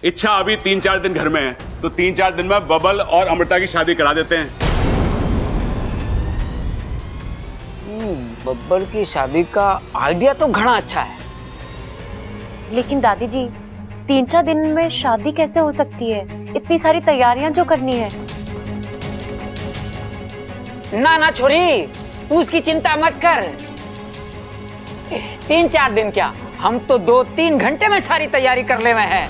इच्छा अभी 3-4 दिन घर में है, तो 3-4 दिन में बबल और अमृता की शादी करा देते हैं। बब्बर की शादी का आइडिया तो घना अच्छा है, लेकिन दादी जी 3-4 दिन में शादी कैसे हो सकती है? इतनी सारी तैयारियां जो करनी है। ना ना छोरी, तू उसकी चिंता मत कर। 3-4 दिन क्या, हम तो 2-3 घंटे में सारी तैयारी कर ले में है।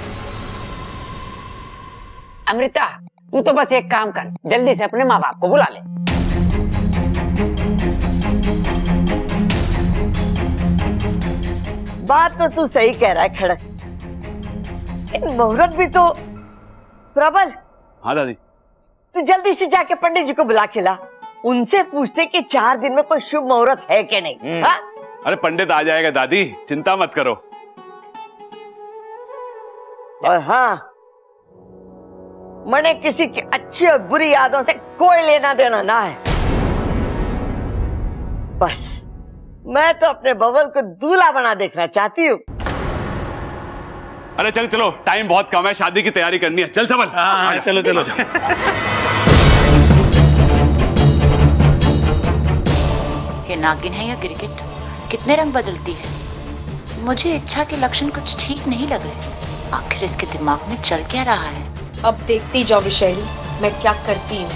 अमृता, तू तो बस एक काम कर, जल्दी से अपने माँ बाप को बुला ले। बात तो तू सही कह रहा है खड़क, मुहूर्त भी तो प्रबल। हाँ दादी। तू जल्दी से जाके पंडित जी को बुला के ला, उनसे पूछते कि 4 दिन में कोई शुभ मुहूर्त है कि नहीं। हाँ? अरे पंडित आ जाएगा दादी, चिंता मत करो। और हाँ, मने किसी की अच्छी और बुरी यादों से कोई लेना देना ना है। बस मैं तो अपने बबल को दूल्हा बना देखना चाहती हूँ। अरे चल चलो, टाइम बहुत कम है, शादी की तैयारी करनी है। चल सबल। हाँ, चलो चलो। ये नागिन है या गिरगिट? कितने रंग बदलती है। मुझे इच्छा के लक्षण कुछ ठीक नहीं लग रहे। आखिर इसके दिमाग में चल क्या रहा है? अब देखती जाओ विशैली, मैं क्या करती हूँ।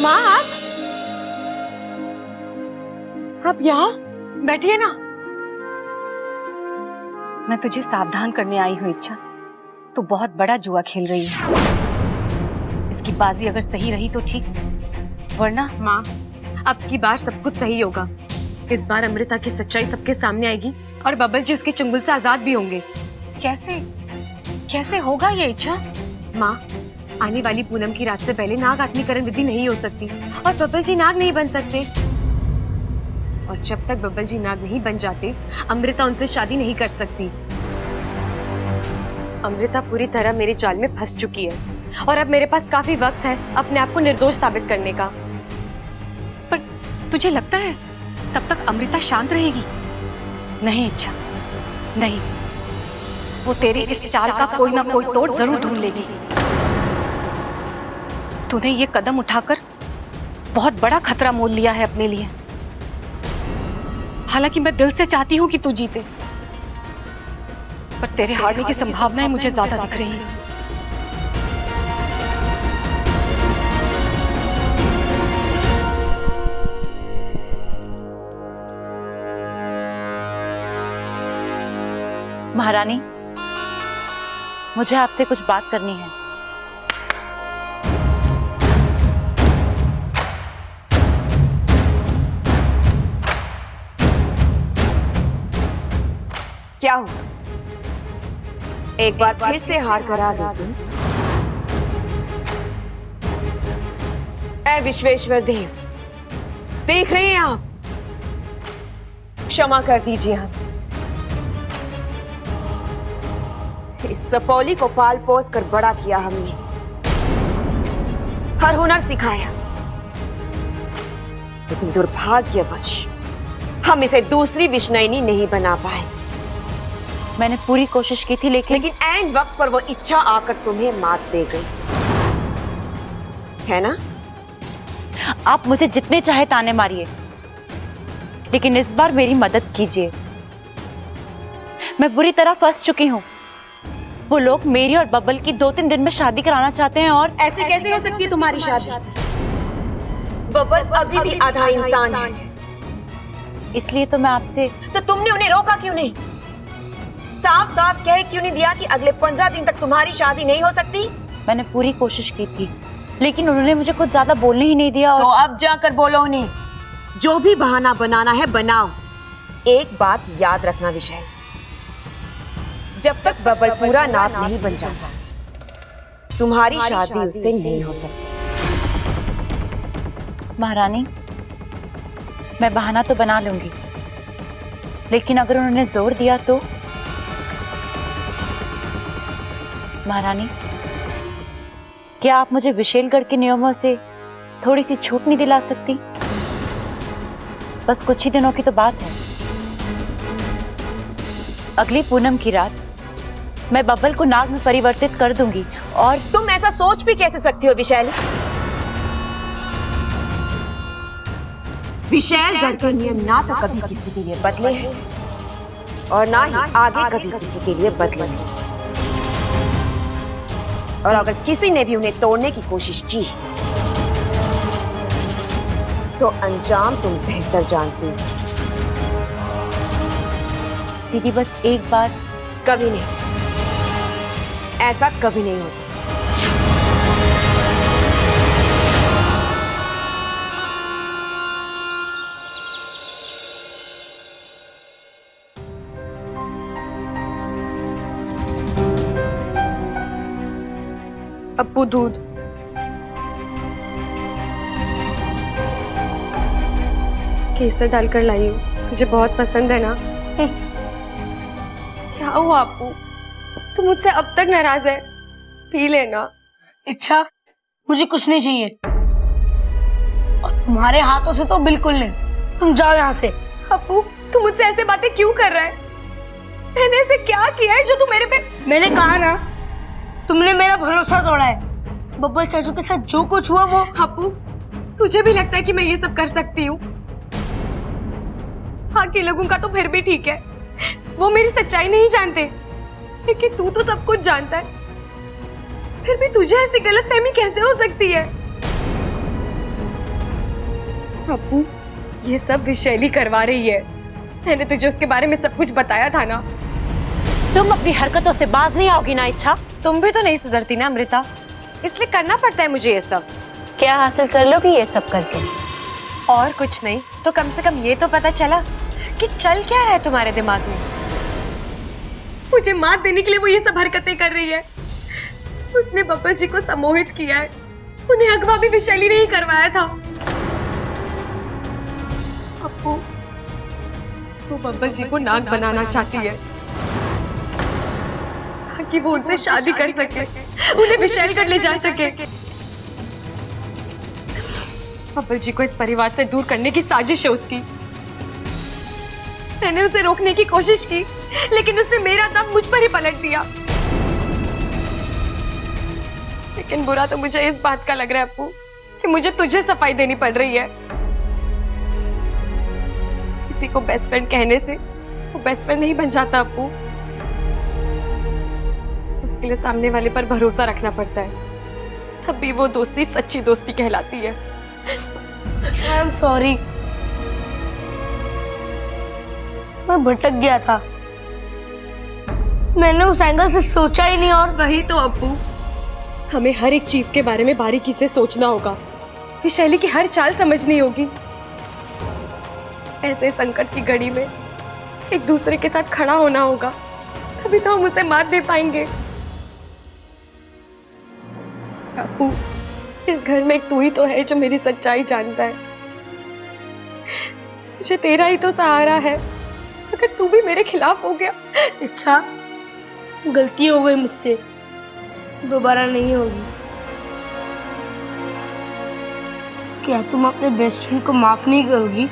माँ आप यहाँ बैठिए ना। मैं तुझे सावधान करने आई हूँ इच्छा, तू बहुत बड़ा जुआ खेल रही है। इसकी बाजी अगर सही रही तो ठीक, वरना। माँ, अब की बार सब कुछ सही होगा। इस बार अमृता की सच्चाई सबके सामने आएगी और बबल जी उसके चुंगल से आजाद भी होंगे। कैसे कैसे होगा ये इच्छा? माँ, आने वाली पूनम की रात से पहले नाग आत्मीकरण विधि नहीं हो सकती और बबल जी नाग नहीं बन सकते। और जब तक बबल जी नाग नहीं बन जाते, अमृता उनसे शादी नहीं कर सकती। अमृता पूरी तरह मेरे जाल में फंस चुकी है और अब मेरे पास काफी वक्त है अपने आप को निर्दोष साबित करने का। पर तुझे लगता है तब तक अमृता शांत रहेगी? नहीं इच्छा, नहीं। वो तेरी इस चाल का कोई ना कोई तोड़ जरूर ढूंढ लेगी। तूने ये कदम उठाकर बहुत बड़ा खतरा मोल लिया है अपने लिए। हालांकि मैं दिल से चाहती हूं कि तू जीते, पर तेरे हारने की संभावनाएं मुझे ज्यादा दिख रही हैं। महारानी, मुझे आपसे कुछ बात करनी है। क्या हुआ? एक बार फिर से हार करा देती। ऐ विश्वेश्वर देव, देख रहे हैं आप? क्षमा कर दीजिए आप। इस सपौली को पाल पोस कर बड़ा किया हमने, हर हुनर सिखाया, लेकिन दुर्भाग्यवश हम इसे दूसरी विष्णुनी नहीं बना पाए। मैंने पूरी कोशिश की थी, लेकिन ऐन वक्त पर वो इच्छा आकर तुम्हें मात दे गई, है ना? आप मुझे जितने चाहे ताने मारिए, लेकिन इस बार मेरी मदद कीजिए। मैं बुरी तरह फंस चुकी हूँ। वो लोग मेरी और बबल की 2-3 दिन में शादी कराना चाहते हैं और ऐसे कैसे हो सकती है तुम्हारी शादी? बबल अभी भी आधा इंसान है। इसलिए तो मैं आपसे। तो तुमने उन्हें रोका क्यों नहीं? साफ साफ कह क्यों नहीं दिया कि अगले 15 दिन तक तुम्हारी शादी नहीं हो सकती? मैंने पूरी कोशिश की थी, लेकिन उन्होंने मुझे कुछ ज्यादा बोलने ही नहीं दिया। और तो अब जाकर बोलो उन्हें, जो भी बहाना बनाना है बनाओ। एक बात याद रखना विषय, जब तक बबल पूरा नाग नहीं बन जाता, तुम्हारी शादी उससे नहीं हो सकती। महारानी, मैं बहाना तो बना लूंगी, लेकिन अगर उन्होंने जोर दिया तो महारानी, क्या आप मुझे विशेलगढ़ के नियमों से थोड़ी सी छूट नहीं दिला सकती? बस कुछ ही दिनों की तो बात है। अगली पूनम की रात मैं बब्बल को नाग में परिवर्तित कर दूंगी। और तुम ऐसा सोच भी कैसे सकती हो विशैली? विशैलगढ़ के नियम ना तो कभी किसी के लिए बदले हैं और ना ही आगे कभी किसी के लिए बदलेंगे। और अगर किसी ने भी उन्हें तोड़ने की कोशिश की तो अंजाम तुम बेहतर जानती हो। दीदी बस एक बार। कभी नहीं, ऐसा कभी नहीं हो सकता। अप्पू दूध। केसर डालकर लाई हूँ, तुझे बहुत पसंद है ना? क्या हुआ अप्पू, तू मुझसे अब तक नाराज है? पी लेना। इच्छा, मुझे कुछ नहीं चाहिए और तुम्हारे हाथों से तो बिल्कुल नहीं। तुम जाओ यहाँ से। अप्पू तू मुझसे ऐसे बातें क्यों कर रहा है? मैंने ऐसे क्या किया है जो तू मेरे पे? मैंने कहा ना, तुमने मेरा भरोसा तोड़ा है। बब्बल चाचू के साथ जो कुछ हुआ वो। अप्पू तुझे भी लगता है कि मैं ये सब कर सकती हूँ? बाकी लोगों का तो फिर भी ठीक है, वो मेरी सच्चाई नहीं जानते, लेकिन तू तो सब कुछ जानता है। फिर भी तुझे ऐसी गलतफहमी कैसे हो सकती है? अप्पू ये सब विशैली करवा रही है। मैंने तुझे उसके बारे में सब कुछ बताया था ना। तुम अपनी हरकतों से बाज नहीं आओगी ना इच्छा? तुम भी तो नहीं सुधरती ना अमृता, इसलिए करना पड़ता है मुझे ये सब। क्या हासिल कर लोगी ये सब करके? और कुछ नहीं तो कम से कम ये तो पता चला कि चल क्या रहा है तुम्हारे दिमाग में। मुझे मात देने के लिए वो ये सब हरकतें कर रही है। उसने बब्बल जी को सम्मोहित किया है, उन्हें अगवा भी विशैली ने ही करवाया था। अप्पू वो बब्बल जी को नाग बनाना चाहती है ताकि वो उनसे शादी कर सके, उन्हें विशैलगढ़ ले जा सके। बब्बल जी को इस परिवार से दूर करने की साजिश है उसकी। मैंने उसे रोकने की कोशिश की, लेकिन उसने मेरा दम मुझ पर ही पलट दिया। लेकिन बुरा तो मुझे इस बात का लग रहा है अप्पू कि मुझे तुझे सफाई देनी पड़ रही है। किसी को बेस्ट फ्रेंड कहने से वो बेस्ट फ्रेंड नहीं बन जाता अप्पू, उसके लिए सामने वाले पर भरोसा रखना पड़ता है, तब भी वो दोस्ती सच्ची दोस्ती कहलाती है। आई एम सॉरी, मैं भटक गया था, मैंने उस एंगल से सोचा ही नहीं। और वही तो अप्पू, हमें हर एक चीज के बारे में बारीकी से सोचना होगा, विशैली की हर चाल समझनी होगी। ऐसे संकट की घड़ी में एक दूसरे के साथ खड़ा होना होगा, तभी तो हम उसे मात दे पाएंगे। अप्पू इस घर में एक तू ही तो है जो मेरी सच्चाई जानता है। मुझे तेरा ही तो सहारा है, अगर तू भी मेरे खिलाफ हो गया। इच्छा, गलती हो गई मुझसे, दोबारा नहीं होगी। क्या तुम अपने बेस्ट फ्रेंड को माफ नहीं करोगी?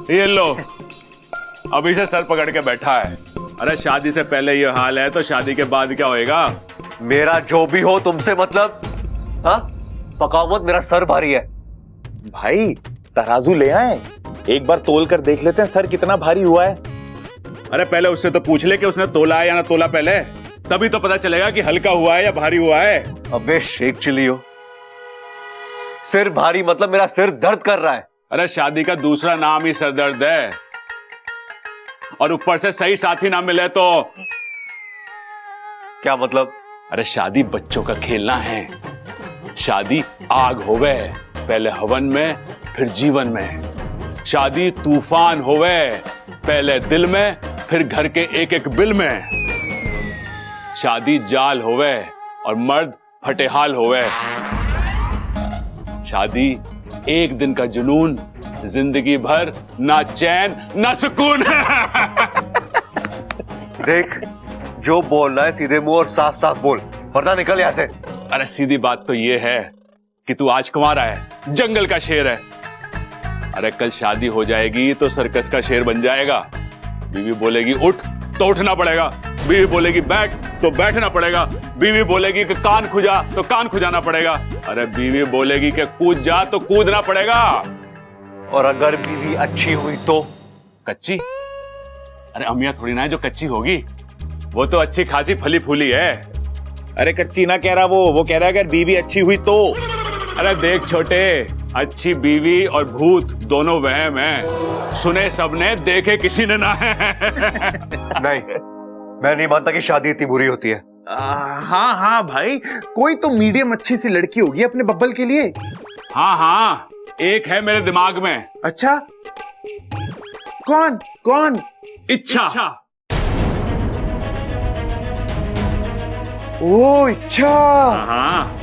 ये लो, अभी से सर पकड़ के बैठा है। अरे शादी से पहले ये हाल है तो शादी के बाद क्या होएगा? मेरा जो भी हो तुमसे मतलब? हाँ, पकाओ मत, मेरा सर भारी है। भाई तराजू ले आए, एक बार तोल कर देख लेते हैं सर कितना भारी हुआ है। अरे पहले उससे तो पूछ ले कि उसने तोला है या ना तोला पहले, तभी तो पता चलेगा कि हल्का हुआ है या भारी हुआ है। अबे शेख चिलियो, सिर भारी मतलब मेरा सिर दर्द कर रहा है। अरे शादी का दूसरा नाम ही सरदर्द है, और ऊपर से सही साथी ना मिले तो क्या मतलब? अरे शादी बच्चों का खेलना है। शादी आग होवे, पहले हवन में फिर जीवन में। शादी तूफान होवे, पहले दिल में फिर घर के एक एक बिल में। शादी जाल होवे और मर्द फटेहाल होवे। शादी एक दिन का जुनून, जिंदगी भर ना चैन ना सुकून। देख, जो बोलना है सीधे मुंह और साफ साफ बोल, वरना निकल यहाँ से। अरे सीधी बात तो ये है कि तू आज कुंवारा है, जंगल का शेर है। अरे कल शादी हो जाएगी तो सर्कस का शेर बन जाएगा। बीवी बोलेगी उठ तो उठना पड़ेगा, बीवी बोलेगी बैठ तो बैठना पड़ेगा, बीवी बोलेगी कि कान खुजा तो कान खुजाना पड़ेगा, अरे बीवी बोलेगी कि कूद जा तो कूदना पड़ेगा। और अगर बीवी अच्छी हुई तो? कच्ची? अरे अमिया थोड़ी ना है जो कच्ची होगी, वो तो अच्छी खासी फली फूली है। अरे कच्ची ना कह रहा वो कह रहा है अगर बीवी अच्छी हुई तो। अरे देख छोटे, अच्छी बीवी और भूत दोनों वहम है, सुने सबने देखे किसी ने ना है। नहीं, मैं नहीं मानता कि शादी इतनी बुरी होती है। हाँ हाँ भाई, कोई तो मीडियम अच्छी सी लड़की होगी अपने बब्बल के लिए। हाँ हाँ, एक है मेरे दिमाग में। अच्छा, कौन कौन? इच्छा। ओ इच्छा। हाँ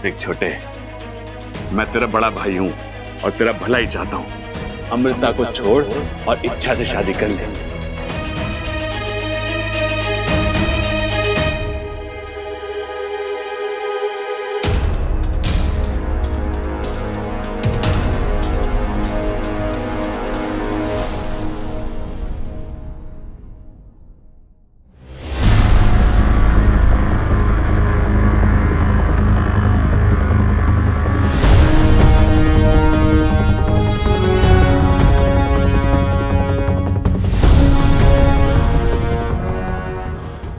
देख छोटे, मैं तेरा बड़ा भाई हूं और तेरा भला ही चाहता हूं। अमृता को छोड़ और इच्छा से शादी कर ले।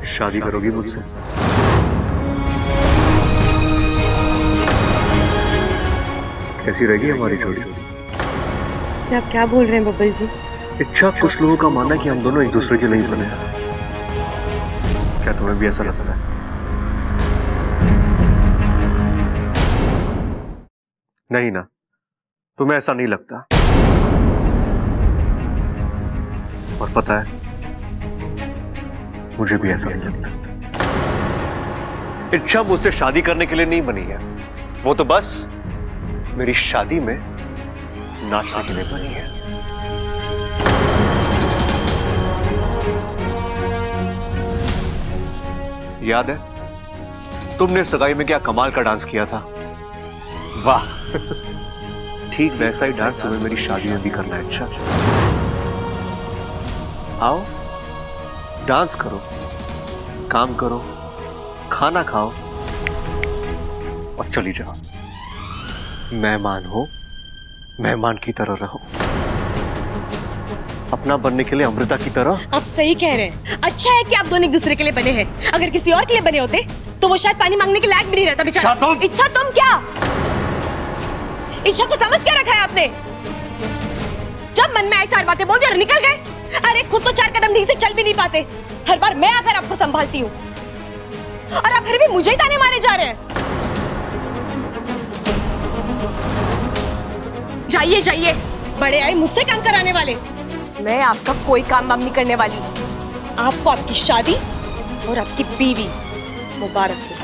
शादी करोगी मुझसे? कैसी रहेगी हमारी जोड़ी? आप क्या बोल रहे हैं बब्बल जी? इच्छा, कुछ लोगों का मानना है कि हम दोनों एक दूसरे के नहीं बने। क्या तुम्हें भी ऐसा लगता है? नहीं ना, तुम्हें ऐसा नहीं लगता। और पता है, मुझे भी ऐसा नहीं लगता। इच्छा मुझसे शादी करने के लिए नहीं बनी है, वो तो बस मेरी शादी में नाचने के लिए बनी है। याद है तुमने सगाई में क्या कमाल का डांस किया था? वाह, ठीक वैसा ही डांस तुम्हें मेरी शादी में भी करना है। अच्छा, आओ डांस करो, काम करो, खाना खाओ और चली जाओ। मेहमान हो, मेहमान की तरह रहो, अपना बनने के लिए अमृता की तरह। आप सही कह रहे हैं। अच्छा है कि आप दोनों एक दूसरे के लिए बने हैं। अगर किसी और के लिए बने होते तो वो शायद पानी मांगने के लायक भी नहीं रहता बेचारा। इच्छा तुम क्या? इच्छा को समझ क्या रखा है आपने? जब मन में आए चार बातें बोल दी और निकल गए। अरे खुद तो चार कदम ठीक से चल भी नहीं पाते, हर बार मैं आकर आपको संभालती हूँ और आप फिर भी मुझे ही ताने मारे जा रहे हैं। जाइए जाइए, बड़े आए मुझसे काम कराने वाले। मैं आपका कोई काम वाम नहीं करने वाली। आपको आपकी शादी और आपकी बीवी मुबारक हो।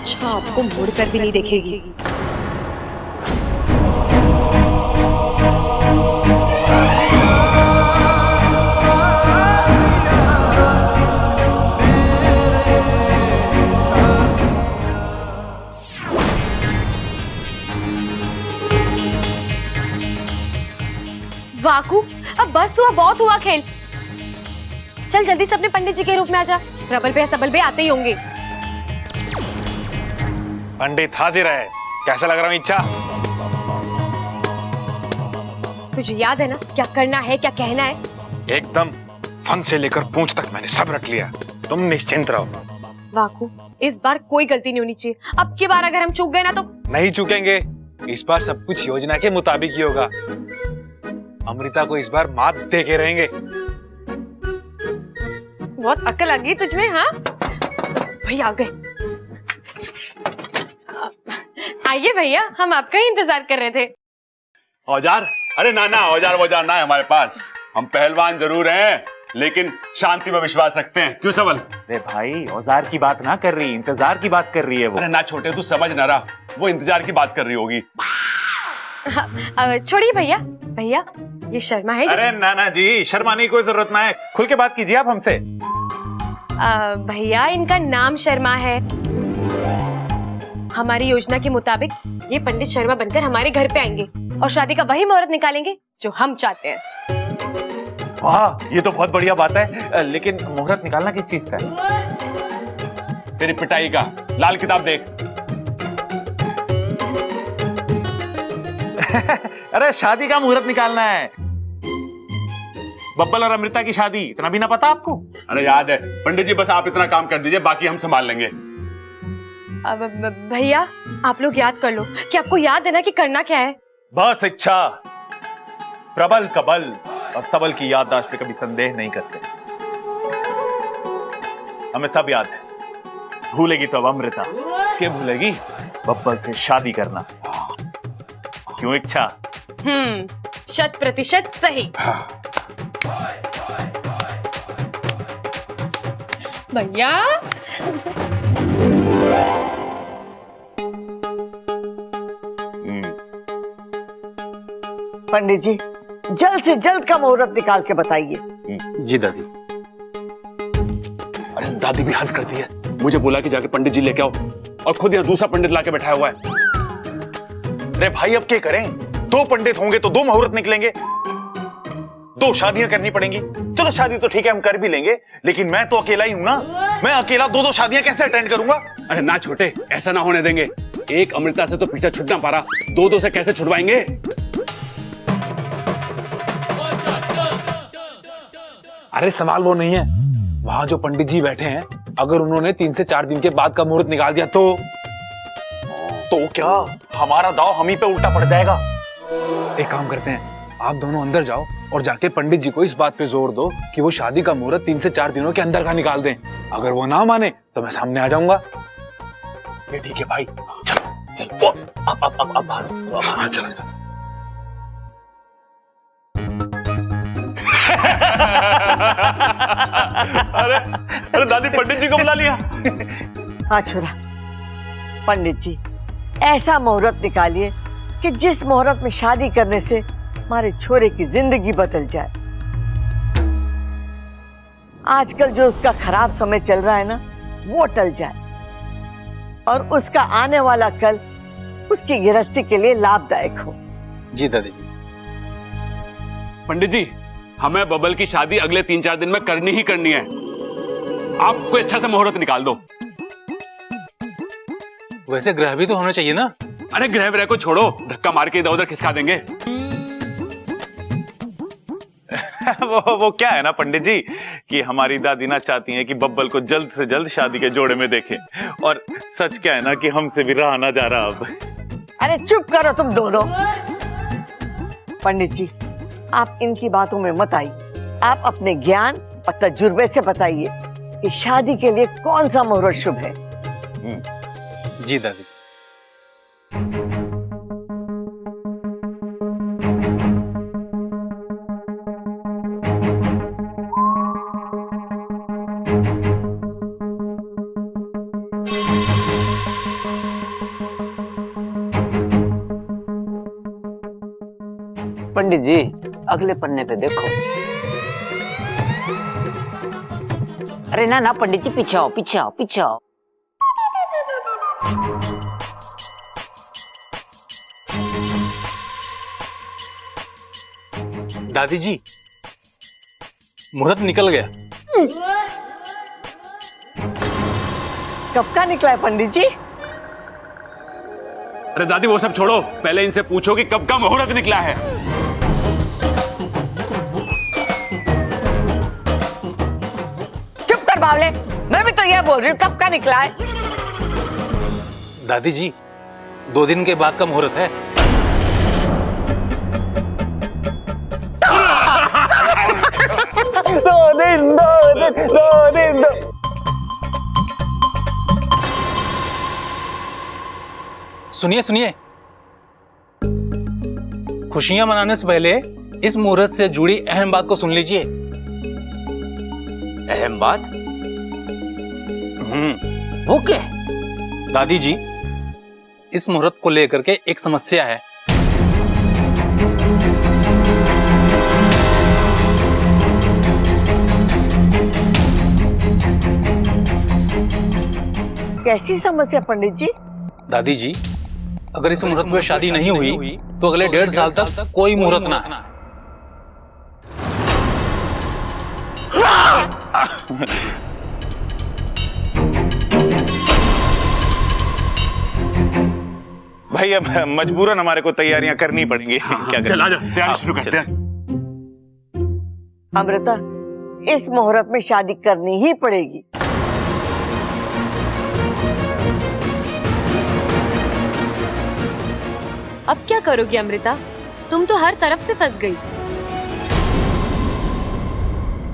अच्छा, आपको मुड़कर भी नहीं देखेगी। वाकू, अब बस हुआ, बहुत हुआ खेल। चल जल्दी से अपने पंडित जी के रूप में आ जा। प्रबल पे सबल पे आते ही होंगे। पंडित हाजिर है। कैसा लग रहा हूँ इच्छा? तुझे याद है ना क्या करना है, क्या कहना है? एकदम फन से लेकर पूंछ तक मैंने सब रख लिया, तुम निश्चिंत रहो। वाकू, इस बार कोई गलती नहीं होनी चाहिए। अब की बार अगर हम चूक गए ना तो नहीं चूकेंगे। इस बार सब कुछ योजना के मुताबिक ही होगा। अमृता को इस बार मात दे के रहेंगे। बहुत अक्ल आ गई तुझमें। हाँ भैया आ गए। आइए भैया, हम आपका ही इंतजार कर रहे थे। औजार अरे ना ना, औजार वौजार ना है हमारे पास। हम पहलवान जरूर हैं, लेकिन शांति में विश्वास रखते हैं। क्यों सबल? अरे भाई औजार की बात ना कर रही, इंतजार की बात कर रही है वो। अरे ना छोटे, तू समझ ना रहा, वो इंतजार की बात कर रही होगी। छोड़िए भैया, भैया ये शर्मा है अरे नाना जी, शर्माने की कोई जरूरत ना है, खुल के बात कीजिए आप हमसे। भैया इनका नाम शर्मा है। हमारी योजना के मुताबिक ये पंडित शर्मा बनकर हमारे घर पे आएंगे और शादी का वही मुहूर्त निकालेंगे जो हम चाहते हैं। वाह, ये तो बहुत बढ़िया बात है, लेकिन मुहूर्त निकालना किस चीज का है? तेरी पिटाई का। लाल किताब देख। अरे शादी का मुहूर्त निकालना है, बब्बल और अमृता की शादी, इतना भी ना पता आपको? अरे याद है पंडित जी, बस आप इतना काम कर दीजिए, बाकी हम संभाल लेंगे। अब भैया आप लोग याद कर लो कि आपको याद है ना कि करना क्या है। बस इच्छा, प्रबल कबल और सबल की याददाश्त पे कभी संदेह नहीं करते। हमें सब याद है। भूलेगी तो अब अमृता। क्या भूलेगी? बब्बल से शादी करना। क्यों इच्छा? 100% सही। भैया पंडित जी जल्द से जल्द का मुहूर्त निकाल के बताइए। जी दादी। अरे दादी भी हद करती है, मुझे बोला कि जाके पंडित जी लेके आओ, और खुद यहाँ दूसरा पंडित लाके बैठाया हुआ है। अरे भाई अब क्या करें, 2 पंडित होंगे तो 2 मुहूर्त निकलेंगे, 2 शादियां करनी पड़ेंगी। चलो शादी तो ठीक है हम कर भी लेंगे, लेकिन मैं तो अकेला ही हूं ना, मैं अकेला 2-2 शादियां कैसे अटेंड करूंगा? अरे ना छोटे, ऐसा ना होने देंगे। एक अमृता से तो पीछा छूट ना पा रहा, 2-2 से कैसे छुड़वाएंगे? अरे सवाल वो नहीं है, वहां जो पंडित जी बैठे हैं, अगर उन्होंने 3 से 4 दिन के बाद का मुहूर्त निकाल दिया तो क्या हमारा दाव हम ही पे उल्टा पड़ जाएगा? एक काम करते हैं, आप दोनों अंदर जाओ और जाके पंडित जी को इस बात पे जोर दो कि वो शादी का मुहूर्त 3 से 4 दिनों के अंदर का निकाल दें। अगर वो ना माने तो मैं सामने आ जाऊंगा। ये ठीक है भाई, चलो चलो अब चलो चलो। अरे दादी पंडित जी को बुला लिया। हाँ छोरा, पंडित जी ऐसा मुहूर्त निकालिए कि जिस मुहूर्त में शादी करने से हमारे छोरे की जिंदगी बदल जाए। आजकल जो उसका खराब समय चल रहा है ना, वो टल जाए और उसका आने वाला कल उसकी गृहस्थी के लिए लाभदायक हो। जी दादी जी। पंडित जी, हमें बबल की शादी अगले 3-4 दिन में करनी ही करनी है। आप कोई अच्छा सा मुहूर्त निकाल दो। वैसे ग्रह भी तो होना चाहिए ना। अरे ग्रह व्रह को छोड़ो, धक्का मार के इधर उधर खिसका देंगे। वो क्या है ना पंडित जी कि हमारी दादी ना चाहती हैं कि बब्बल को जल्द से जल्द शादी के जोड़े में देखें, और सच क्या है ना कि हमसे भी रहा ना जा रहा अब। अरे चुप करो तुम दोनों। पंडित जी आप इनकी बातों में मत आइए, आप अपने ज्ञान और तजुर्बे से बताइए कि शादी के लिए कौन सा मुहूर्त शुभ है। जी दादी। पंडित जी अगले पन्ने पे देखो। अरे ना ना पंडित जी, पीछे आओ पीछे आओ पीछे आओ। दादी जी मुहूर्त निकल गया। कब का निकला है पंडित जी? अरे दादी वो सब छोड़ो, पहले इनसे पूछो कि कब का मुहूर्त निकला है। चुप कर बावले, मैं भी तो यह बोल रही हूँ कब का निकला है। दादी जी 2 दिन के बाद का मुहूर्त है। दो दिन। सुनिए सुनिए, खुशियां मनाने से पहले इस मुहूर्त से जुड़ी अहम बात को सुन लीजिए। अहम बात? वो क्या? दादी जी, इस मुहूर्त को लेकर के एक समस्या है। कैसी समस्या पंडित जी? दादी जी, अगर इस मुहूर्त में शादी नहीं हुई तो अगले 1.5 साल तक कोई मुहूर्त ना है। भाई अब मजबूरन हमारे को तैयारियां करनी पड़ेंगी। क्या चल आजा, तैयारी शुरू करते हैं। अमृता, इस मुहूर्त में शादी करनी ही पड़ेगी। अब क्या करोगी अमृता? तुम तो हर तरफ से फंस गई।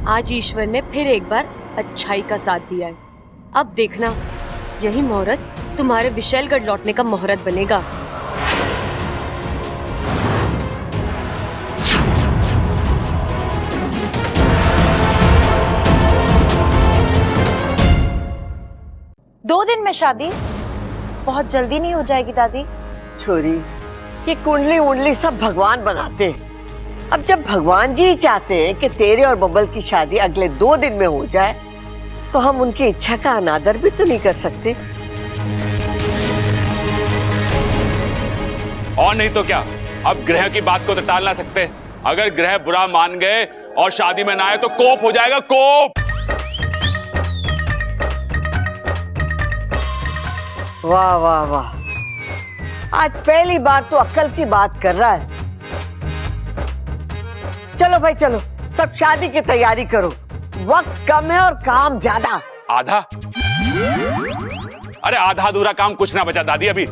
आज ईश्वर ने फिर एक बार अच्छाई का साथ दिया है। अब देखना, यही मुहूर्त तुम्हारे विशैलगढ़ लौटने का मुहूर्त बनेगा। दो दिन में शादी? बहुत जल्दी नहीं हो जाएगी दादी? छोरी, ये कुंडली उंडली सब भगवान बनाते हैं। अब जब भगवान जी चाहते हैं कि तेरे और बबल की शादी अगले 2 दिन में हो जाए, तो हम उनकी इच्छा का अनादर भी तो नहीं कर सकते। और नहीं तो क्या, अब ग्रह की बात को तो टाल ना सकते। अगर ग्रह बुरा मान गए और शादी में ना आए तो कोप हो जाएगा, कोप। वाह वाह वाह, आज पहली बार तो अक्ल की बात कर रहा है। चलो भाई चलो, सब शादी की तैयारी करो। वक्त कम है और काम ज्यादा। आधा? अरे आधा अधूरा काम कुछ ना बचा दादी अभी।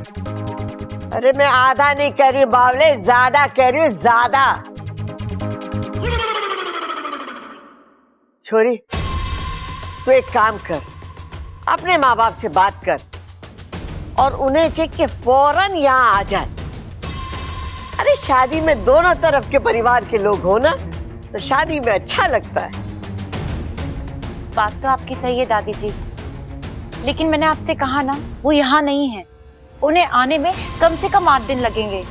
अरे मैं आधा नहीं कह रही बावले, ज्यादा कह रही हूँ, ज्यादा। छोरी, तू एक काम कर, अपने माँ बाप से बात कर और उन्हें कह के फौरन यहाँ आ जाए। अरे शादी में दोनों तरफ के परिवार के लोग हो ना, तो शादी में अच्छा लगता है। बात तो आपकी सही है दादी जी, लेकिन मैंने आपसे कहा ना, वो यहाँ नहीं है। उन्हें आने में कम से कम 8 दिन लगेंगे।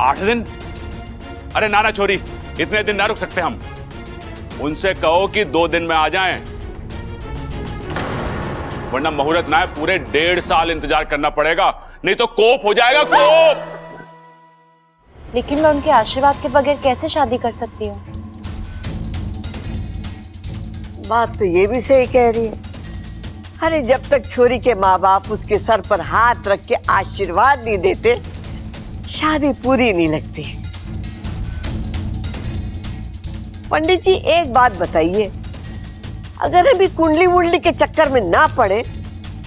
8 दिन? अरे नाना छोरी, इतने दिन ना रुक सकते हम। उनसे कहो कि 2 दिन में आ जाएं, वरना मुहूर्त ना है, पूरे 1.5 साल इंतजार करना पड़ेगा, नहीं तो कोप हो जाएगा, कोप। लेकिन मैं उनके आशीर्वाद के बगैर कैसे शादी कर सकती हूँ? बात तो ये भी सही कह रही है। अरे जब तक छोरी के माँ बाप उसके सर पर हाथ रख के आशीर्वाद नहीं देते, शादी पूरी नहीं लगती। पंडित जी एक बात बताइए, अगर अभी कुंडली वुंडली के चक्कर में ना पड़े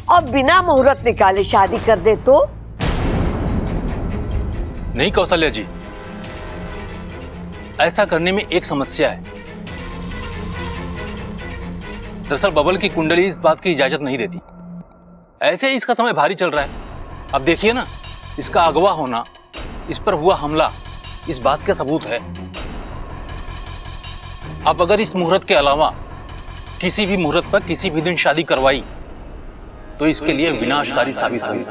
और बिना मुहूर्त निकाले शादी कर दे तो? नहीं कौशल्या जी, ऐसा करने में एक समस्या है। दरअसल बबल की कुंडली इस बात की इजाजत नहीं देती। ऐसे ही इसका समय भारी चल रहा है। अब देखिए ना, इसका अगवा होना, इस पर हुआ हमला, इस बात का सबूत है। अब अगर इस मुहूर्त के अलावा किसी भी मुहूर्त पर किसी भी दिन शादी करवाई तो इसके लिए विनाशकारी साबित होगी।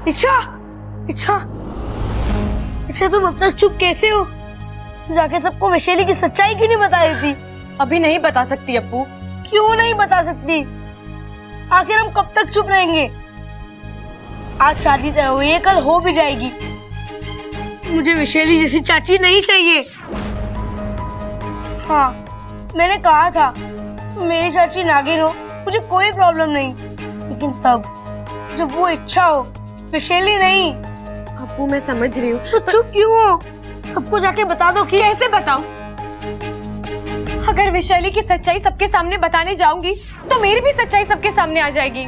इच्छा, इच्छा, इच्छा, तुम अब तक चुप कैसे हो? जाके सबको वैशाली की सच्चाई क्यों नहीं बताई थी? अभी नहीं बता सकती अप्पू। क्यों नहीं बता सकती? आखिर हम कब तक चुप रहेंगे? आज शादी तय हुई है, कल हो भी जाएगी। मुझे वैशाली जैसी चाची नहीं चाहिए। हाँ, मैंने कहा था मेरी चाची नागिन हो, मुझे कोई प्रॉब्लम नहीं, लेकिन तब जब वो इच्छा हो, वैशाली नहीं। अप्पू मैं समझ रही हूँ, तो चुप क्यों हो? सबको जाके बता दो कि। कैसे बताऊं? अगर वैशाली की सच्चाई सबके सामने बताने जाऊंगी तो मेरी भी सच्चाई सबके सामने आ जाएगी।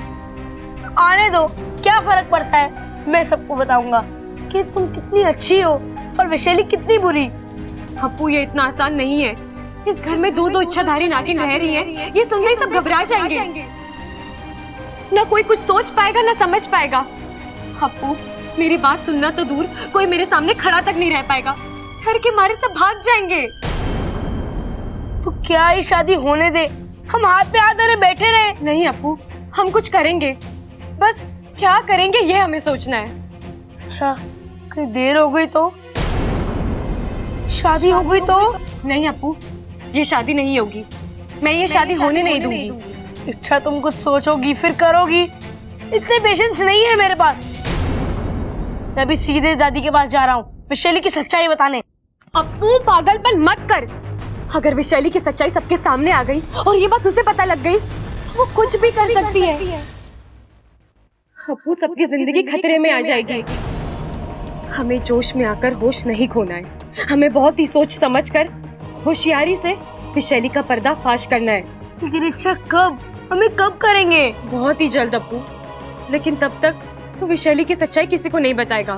आने दो, क्या फर्क पड़ता है, मैं सबको बताऊंगा कि तुम कितनी अच्छी हो और वैशाली कितनी बुरी। अप्पू ये इतना आसान नहीं है। इस घर में दो इच्छाधारी नागिन रह रही हैं। ये सुनते ही सब घबरा जाएंगे। ना कोई कुछ सोच पाएगा ना समझ पाएगा। अप्पू मेरी बात सुनना तो दूर, कोई मेरे सामने खड़ा तक नहीं रह पाएगा। डर के मारे सब भाग जाएंगे। तो क्या ये शादी होने दे, हम हाथ पे हाथ धरे बैठे रहे? नहीं अप्पू, हम कुछ करेंगे, बस क्या करेंगे ये हमें सोचना है। अच्छा, कहीं देर हो गई तो? शादी हो गई तो? नहीं अप्पू, ये शादी नहीं होगी। मैं ये शादी होने नहीं दूंगी। अच्छा, तुम कुछ सोचोगी फिर करोगी, इतने पेशेंस नहीं है मेरे पास। मैं अभी सीधे दादी के पास जा रहा हूँ वैशाली की सच्चाई बताने। अप्पू पागलपन मत कर। अगर वैशाली की सच्चाई सबके सामने आ गई और ये बात उसे पता लग गई तो वो कुछ भी कर सकती है। अप्पू सबकी जिंदगी खतरे में आ जाएगी। हमें जोश में आकर होश नहीं खोना है। हमें बहुत ही सोच समझ कर होशियारी से वैशाली का पर्दाफाश करना है। लेकिन अच्छा कब, हमें कब करेंगे? बहुत ही जल्द अप्पू, लेकिन तब तक तू वैशाली की सच्चाई किसी को नहीं बताएगा।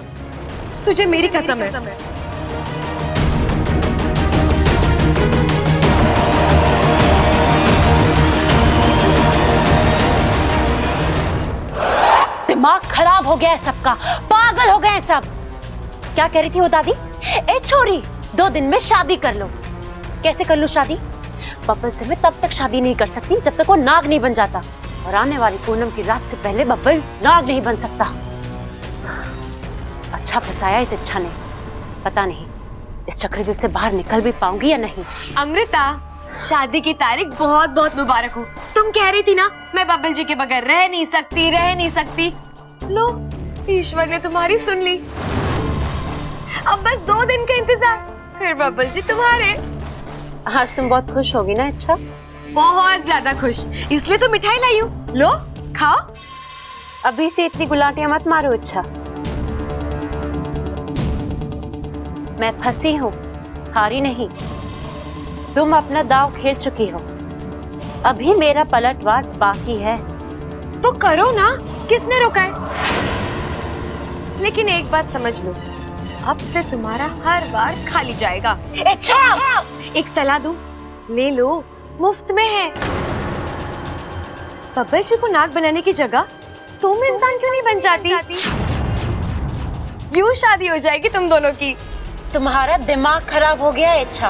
तुझे मेरी कसम है। दिमाग खराब हो गया है सबका, पागल हो गए हैं सब। क्या कह रही थी वो दादी? ए छोरी, 2 दिन में शादी कर लो। कैसे कर लूं शादी? बब्बल से मैं तब तक शादी नहीं कर सकती जब तक वो नाग नहीं बन जाता, और आने वाली पूनम की रात से पहले बब्बल नाग नहीं बन सकता। अच्छा फंसाया इस इच्छा ने। पता नहीं इस चक्रव्यूह से बाहर निकल भी पाऊंगी या नहीं। अमृता, शादी की तारीख बहुत बहुत मुबारक हो। तुम कह रही थी ना मैं बब्बल जी के बगैर रह नहीं सकती। लो, ईश्वर ने तुम्हारी सुन ली। अब बस 2 दिन का इंतजार, फिर बब्बल जी तुम्हारे। आज तुम बहुत खुश होगी ना? अच्छा, बहुत ज्यादा खुश, इसलिए तो मिठाई लाई हूँ। लो खाओ। अभी से इतनी गुलाटियां मत मारो। अच्छा, मैं फंसी हूँ, हारी नहीं। तुम अपना दांव खेल चुकी हो, अभी मेरा पलटवार बाकी है। तो करो ना, किसने रोका है? लेकिन एक बात समझ लो, अब से तुम्हारा हर बार खाली जाएगा। अच्छा, एक सलाह दूं, ले लो, मुफ्त में है। बब्बल जी को नाग बनाने की जगह तुम इंसान क्यों नहीं बन जाती? यूं शादी हो जाएगी तुम दोनों की। तुम्हारा दिमाग खराब हो गया है। अच्छा,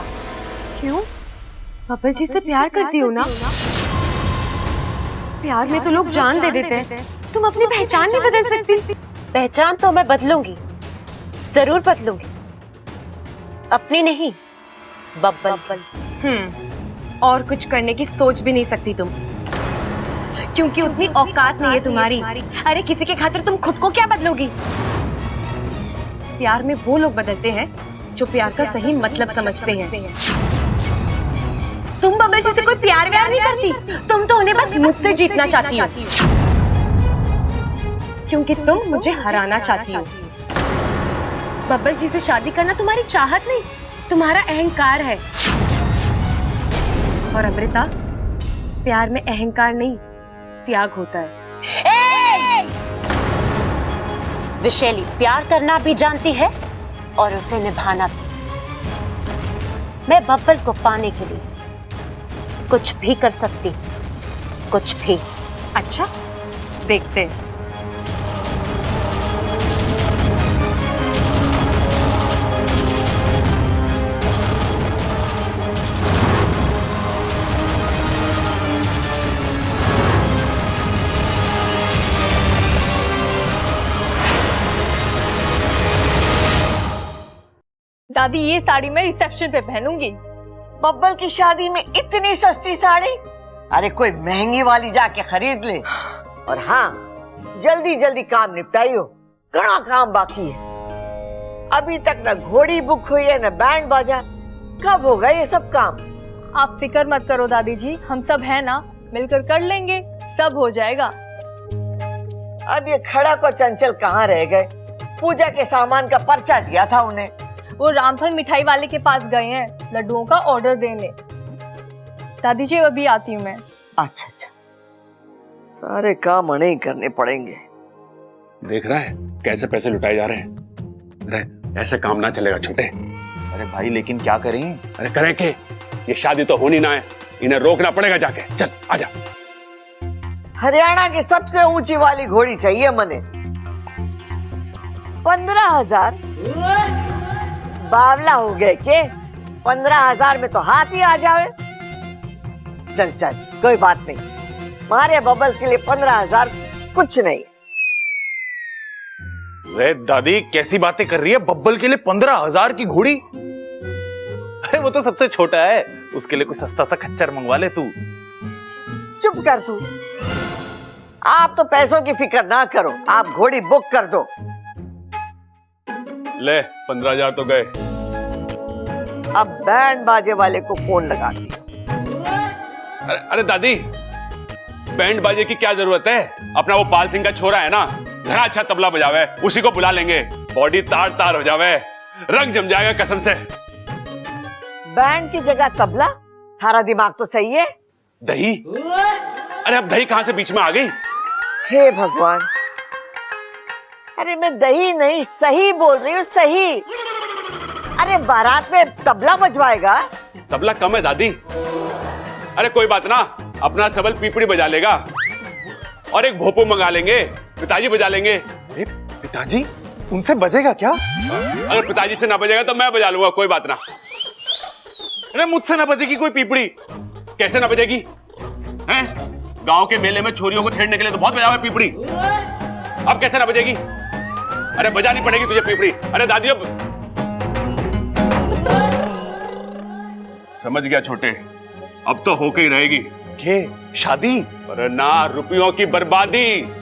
क्यों? बब्बल जी से प्यार करती हो ना? प्यार में तो लोग जान दे देते हैं। तुम अपनी पहचान नहीं बदल सकती? पहचान तो मैं बदलूंगी, जरूर बदलूंगी। अपनी नहीं, बब्बल। और कुछ करने की सोच भी नहीं सकती तुम, क्योंकि उतनी औकात नहीं है तुम्हारी। अरे किसी के खातिर तुम खुद को क्या बदलोगी? प्यार में वो लोग बदलते हैं जो प्यार का सही मतलब समझते हैं। तुम बब्बल जी से कोई प्यार व्यार नहीं करती, तुम तो उन्हें बस मुझसे जीतना चाहती हो, क्योंकि तुम मुझे हराना चाहती हो। बब्बल जी से शादी करना तुम्हारी चाहत नहीं, तुम्हारा अहंकार है। और अमृता, प्यार में अहंकार नहीं, त्याग होता है। वैशाली प्यार करना भी जानती है और उसे निभाना भी। मैं बब्बल को पाने के लिए कुछ भी कर सकती, कुछ भी। अच्छा, देखते हैं। दादी, ये साड़ी मैं रिसेप्शन पे पहनूंगी। बब्बल की शादी में इतनी सस्ती साड़ी? अरे कोई महंगी वाली जाके खरीद ले। और हाँ, जल्दी जल्दी काम निपटाइयो, घना काम बाकी है। अभी तक न घोड़ी बुक हुई है न बैंड बाजा। कब होगा ये सब काम? आप फिक्र मत करो दादी जी, हम सब है ना, मिलकर कर लेंगे, सब हो जाएगा। अब ये खड़ा को चंचल कहाँ रह गए? पूजा के सामान का पर्चा दिया था उन्हें। वो रामफल मिठाई वाले के पास गए हैं लड्डुओं का ऑर्डर देने। दादी जी अभी आती हूँ मैं। अच्छा अच्छा, सारे काम अने ही करने पड़ेंगे। देख रहा है कैसे पैसे लुटाए जा रहे हैं। अरे ऐसे काम ना चलेगा छोटे। अरे भाई लेकिन क्या करें? अरे करें के, ये शादी तो होनी ना है, इन्हें रोकना पड़ेगा जाके। चल आजा। हरियाणा की सबसे ऊंची वाली घोड़ी चाहिए मने। 15,000 बावला हो गए के? 15,000 में तो हाथ ही आ जावे। चल चल कोई बात नहीं, मारे बबल के लिए 15,000 कुछ नहीं। रे दादी कैसी बातें कर रही है? बब्बल के लिए 15,000 की घोड़ी? अरे वो तो सबसे छोटा है, उसके लिए कोई सस्ता सा खच्चर मंगवा ले तू। चुप कर तू, आप तो पैसों की फिक्र ना करो, आप घोड़ी बुक कर दो। ले 15,000 तो गए। अब बैंड बाजे वाले को फोन लगा दी। अरे दादी, बैंड बाजे की क्या जरूरत है? अपना वो पाल सिंह का छोरा है ना, घना अच्छा तबला बजावे, उसी को बुला लेंगे। बॉडी तार तार हो जावे, रंग जम जाएगा कसम से। बैंड की जगह तबला? थारा दिमाग तो सही है। दही? अरे अब दही कहां से बीच में आ गई? हे भगवान, अरे मैं दही नहीं सही बोल रही हूँ, सही। अरे बारात में तबला बजवाएगा? तबला कम है दादी। अरे कोई बात ना, अपना सबल पीपड़ी बजा लेगा और एक भोपू मंगा लेंगे, पिताजी बजा लेंगे। पिताजी? उनसे बजेगा क्या? अगर पिताजी से ना बजेगा तो मैं बजा लूंगा, कोई बात ना। अरे मुझसे ना बजेगी कोई पीपड़ी? कैसे ना बजेगी? हैं? गांव के मेले में छोरियों को छेड़ने के लिए तो बहुत बजावा है पीपड़ी। अब कैसे ना बजेगी? अरे बजानी पड़ेगी तुझे पीपड़ी। अरे दादी अब समझ गया छोटे, अब तो होके ही रहेगी। के शादी? अरे ना, रुपयों की बर्बादी।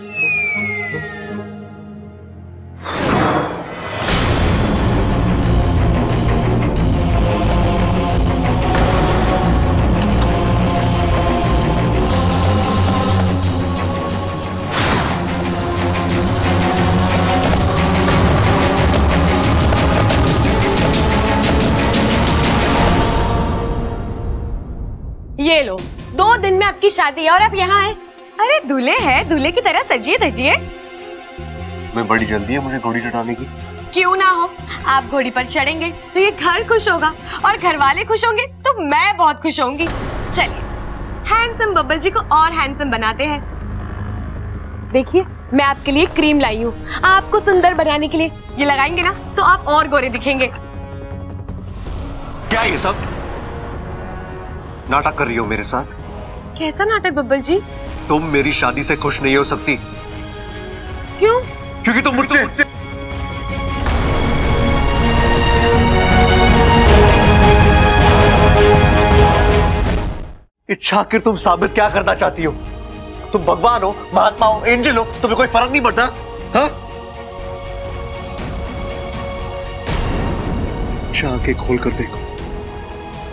ये लो, 2 दिन में आपकी शादी है और आप यहाँ हैं। अरे दूल्हे हैं, दूल्हे की तरह सजिए धजिए। मैं बड़ी जल्दी है मुझे घोड़ी चढ़ाने की। क्यों ना हो, आप घोड़ी पर चढ़ेंगे तो ये घर खुश होगा और घर वाले खुश होंगे तो मैं बहुत खुश होंगी। चलिए, हैंडसम बब्बल जी को और हैंडसम बनाते हैं। देखिए, मैं आपके लिए क्रीम लाई हूँ, आपको सुंदर बनाने के लिए। ये लगाएंगे ना तो आप और गोरे दिखेंगे। क्या ये सब नाटक कर रही हो मेरे साथ? कैसा नाटक बब्बल जी? तुम मेरी शादी से खुश नहीं हो सकती। क्यों? क्योंकि तुम मुझसे इच्छा आखिर तुम साबित क्या करना चाहती हो? तुम भगवान हो, महात्मा हो, एंजल हो, तुम्हें कोई फर्क नहीं पड़ता? हाँ? इच्छा आंखें खोल कर देखो,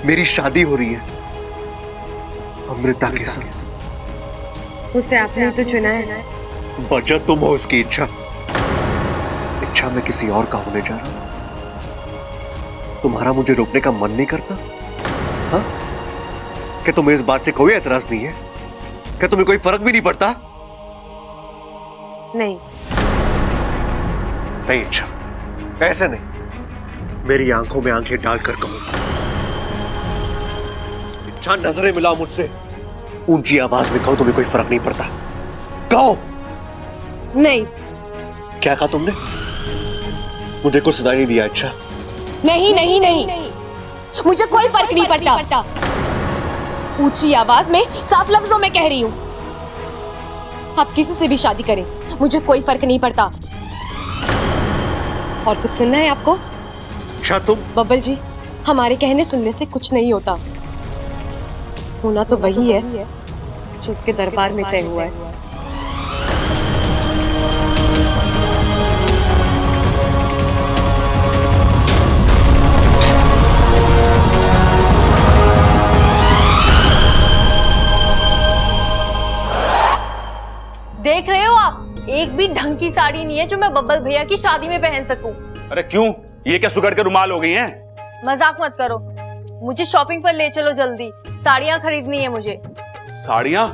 मेरी शादी हो रही है अमृता के साथ। उसे आपने तो चुना है। वजह तुम हो उसकी इच्छा। इच्छा मैं किसी और का होने जा रहा हूं। तुम्हारा मुझे रोकने का मन नहीं करता? हाँ? क्या तुम्हें इस बात से कोई एतराज नहीं है? क्या तुम्हें कोई फर्क भी नहीं पड़ता? नहीं। नहीं इच्छा, ऐसे नहीं। मेरी आंखों में आंखें डालकर कहो। इच्छा, नजरें मिलाओ मुझसे, ऊंची आवाज में कहो तुम्हें कोई फर्क नहीं पड़ता। कहो। नहीं। क्या कहा तुमने? मुझे कुछ सुनाई नहीं दिया। अच्छा, नहीं नहीं नहीं, मुझे कोई फर्क नहीं पड़ता। ऊंची आवाज में, साफ लफ्जों में कह रही हूं, आप किसी से भी शादी करें, मुझे कोई फर्क नहीं पड़ता। और कुछ सुनना है आपको? अच्छा तुम? बब्बल जी, हमारे कहने सुनने से कुछ नहीं होता। होना तो वही है जो उसके दरबार में तय हुआ है। देख रहे हो आप, एक भी ढंग की साड़ी नहीं है जो मैं बब्बल भैया की शादी में पहन सकूं। अरे क्यों? ये क्या सुगड़ के रुमाल हो गई हैं? मजाक मत करो, मुझे शॉपिंग पर ले चलो जल्दी। साड़ियाँ खरीदनी है मुझे। साड़ियाँ?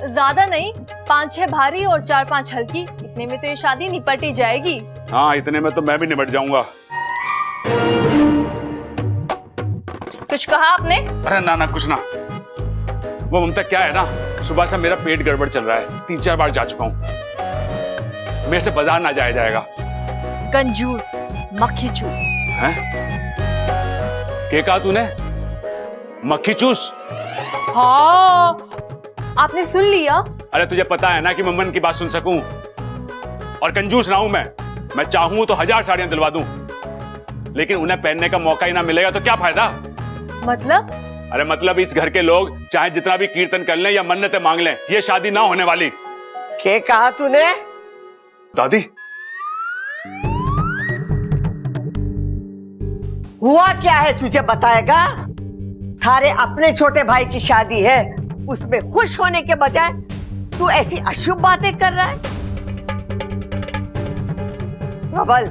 ज्यादा नहीं, 5-6 भारी और 4-5 हल्की। इतने में तो ये शादी निपट ही जाएगी। हाँ, इतने में तो मैं भी निपट जाऊंगा। कुछ कहा आपने? अरे ना ना, कुछ ना। वो ममता क्या है ना, सुबह से मेरा पेट गड़बड़ चल रहा है, 3-4 बार जा चुका हूँ। मेरे से बाजार ना जाया जाएगा। कंजूस, मक्खी चूस। हैं? क्या कहा तूने? मक्खी चूस? हाँ, आपने सुन लिया? अरे तुझे पता है ना कि मैं मन की बात सुन सकूं, और कंजूस ना हूं मैं चाहूं तो 1000 साड़ियां दिलवा दूं, लेकिन उन्हें पहनने का मौका ही ना मिलेगा तो क्या फायदा? मतलब? अरे मतलब इस घर के लोग चाहे जितना भी कीर्तन कर लें या मन्नतें मांग लें, ये शादी ना होने वाली। क्या कहा तूने? दादी, हुआ क्या है तुझे बताएगा? थारे अपने छोटे भाई की शादी है, उसमें खुश होने के बजाय तू ऐसी अशुभ बातें कर रहा है। प्रबल,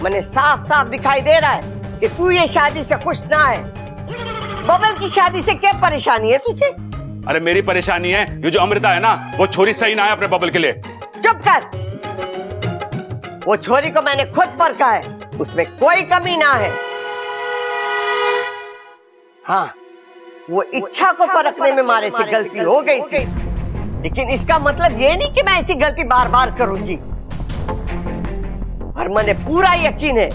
मैंने साफ साफ दिखाई दे रहा है कि तू ये शादी से खुश ना है। बबल की शादी से क्या परेशानी है तुझे? अरे मेरी परेशानी है ये जो अमृता है ना, वो छोरी सही ना है अपने बबल के लिए। चुप कर। वो छोरी को मैंने खुद परखा है, उसमें कोई कमी ना है। हाँ, वो इच्छा को परखने में मारे से गलती हो गई थी, लेकिन इसका मतलब ये नहीं कि मैं ऐसी गलती बार बार करूंगी। और मुझे पूरा यकीन है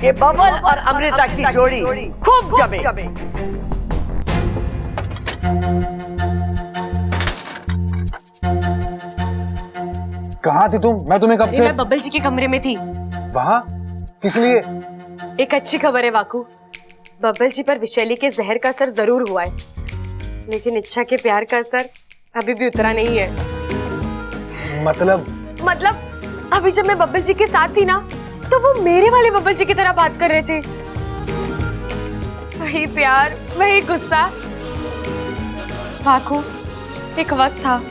कि बबल और अमृता की जोड़ी खूब जमे। कहाँ थी तुम? मैं तुम्हें कब से... मैं बब्बल जी के कमरे में थी। वहाँ? किस लिए? एक अच्छी खबर है वाकू, बब्बल जी पर विशैली के जहर का असर जरूर हुआ है, लेकिन इच्छा के प्यार का असर अभी भी उतरा नहीं है। मतलब अभी जब मैं बब्बल जी के साथ थी ना, तो वो मेरे वाले बब्बल जी की तरह बात कर रहे थे। वही प्यार, वही गुस्सा। वाकू, एक वक्त था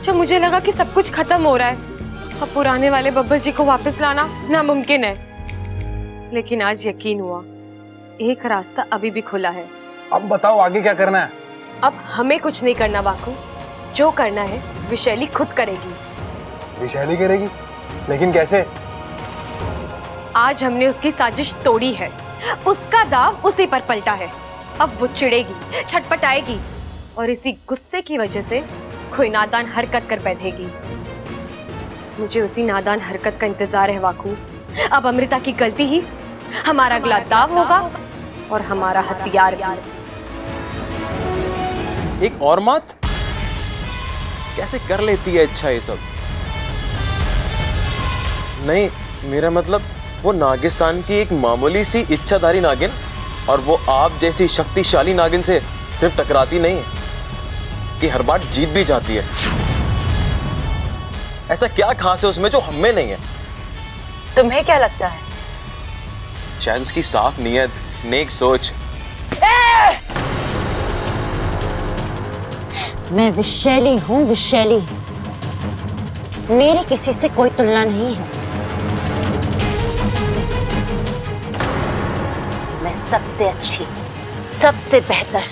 जब मुझे लगा कि सब कुछ खत्म हो रहा है, अब पुराने वाले बब्बल जी को वापस लाना नामुमकिन है, लेकिन आज यकीन हुआ एक रास्ता अभी भी खुला है। अब बताओ आगे क्या करना है? अब हमें कुछ नहीं करना वाकू, जो करना है विशैली खुद करेगी। विशैली करेगी? लेकिन कैसे? आज हमने उसकी साजिश तोड़ी है, उसका दाव उसी पर पलटा है। अब वो चिढ़ेगी, छटपटाएगी और इसी गुस्से की वजह से कोई नादान हरकत कर बैठेगी। मुझे उसी नादान हरकत का इंतजार है वाकू। अब अमृता की गलती ही हमारा अगला दाव होगा और हमारा हथियार भी। एक और मत, कैसे कर लेती है इच्छा ये सब? नहीं, मेरा मतलब वो नागिस्तान की एक मामूली सी इच्छाधारी नागिन, और वो आप जैसी शक्तिशाली नागिन से सिर्फ टकराती नहीं है कि हर बार जीत भी जाती है। ऐसा क्या खास है उसमें जो हमें नहीं है? तुम्हें क्या लगता है? शायद उसकी साफ नीयत, नेक सोच। मैं विशैली हूँ, विशैली। मेरी किसी से कोई तुलना नहीं है। मैं सबसे अच्छी, सबसे बेहतर,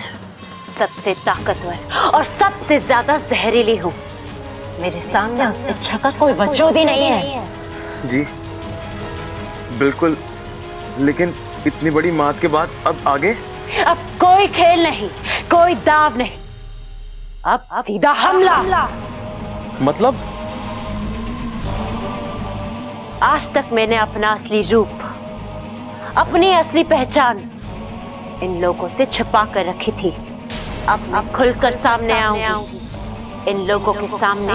सबसे ताकतवर और सबसे ज्यादा जहरीली हूँ। मेरे सामने उस इच्छा का कोई वजूद ही नहीं है। जी बिल्कुल, लेकिन इतनी बड़ी मात के बाद अब आगे? अब कोई खेल नहीं, कोई दाव नहीं, अब सीधा हमला। मतलब? आज तक मैंने अपना असली रूप, अपनी असली पहचान इन लोगों से छुपा कर रखी थी। अब मैं खुलकर सामने आऊंगी, इन लोगों के सामने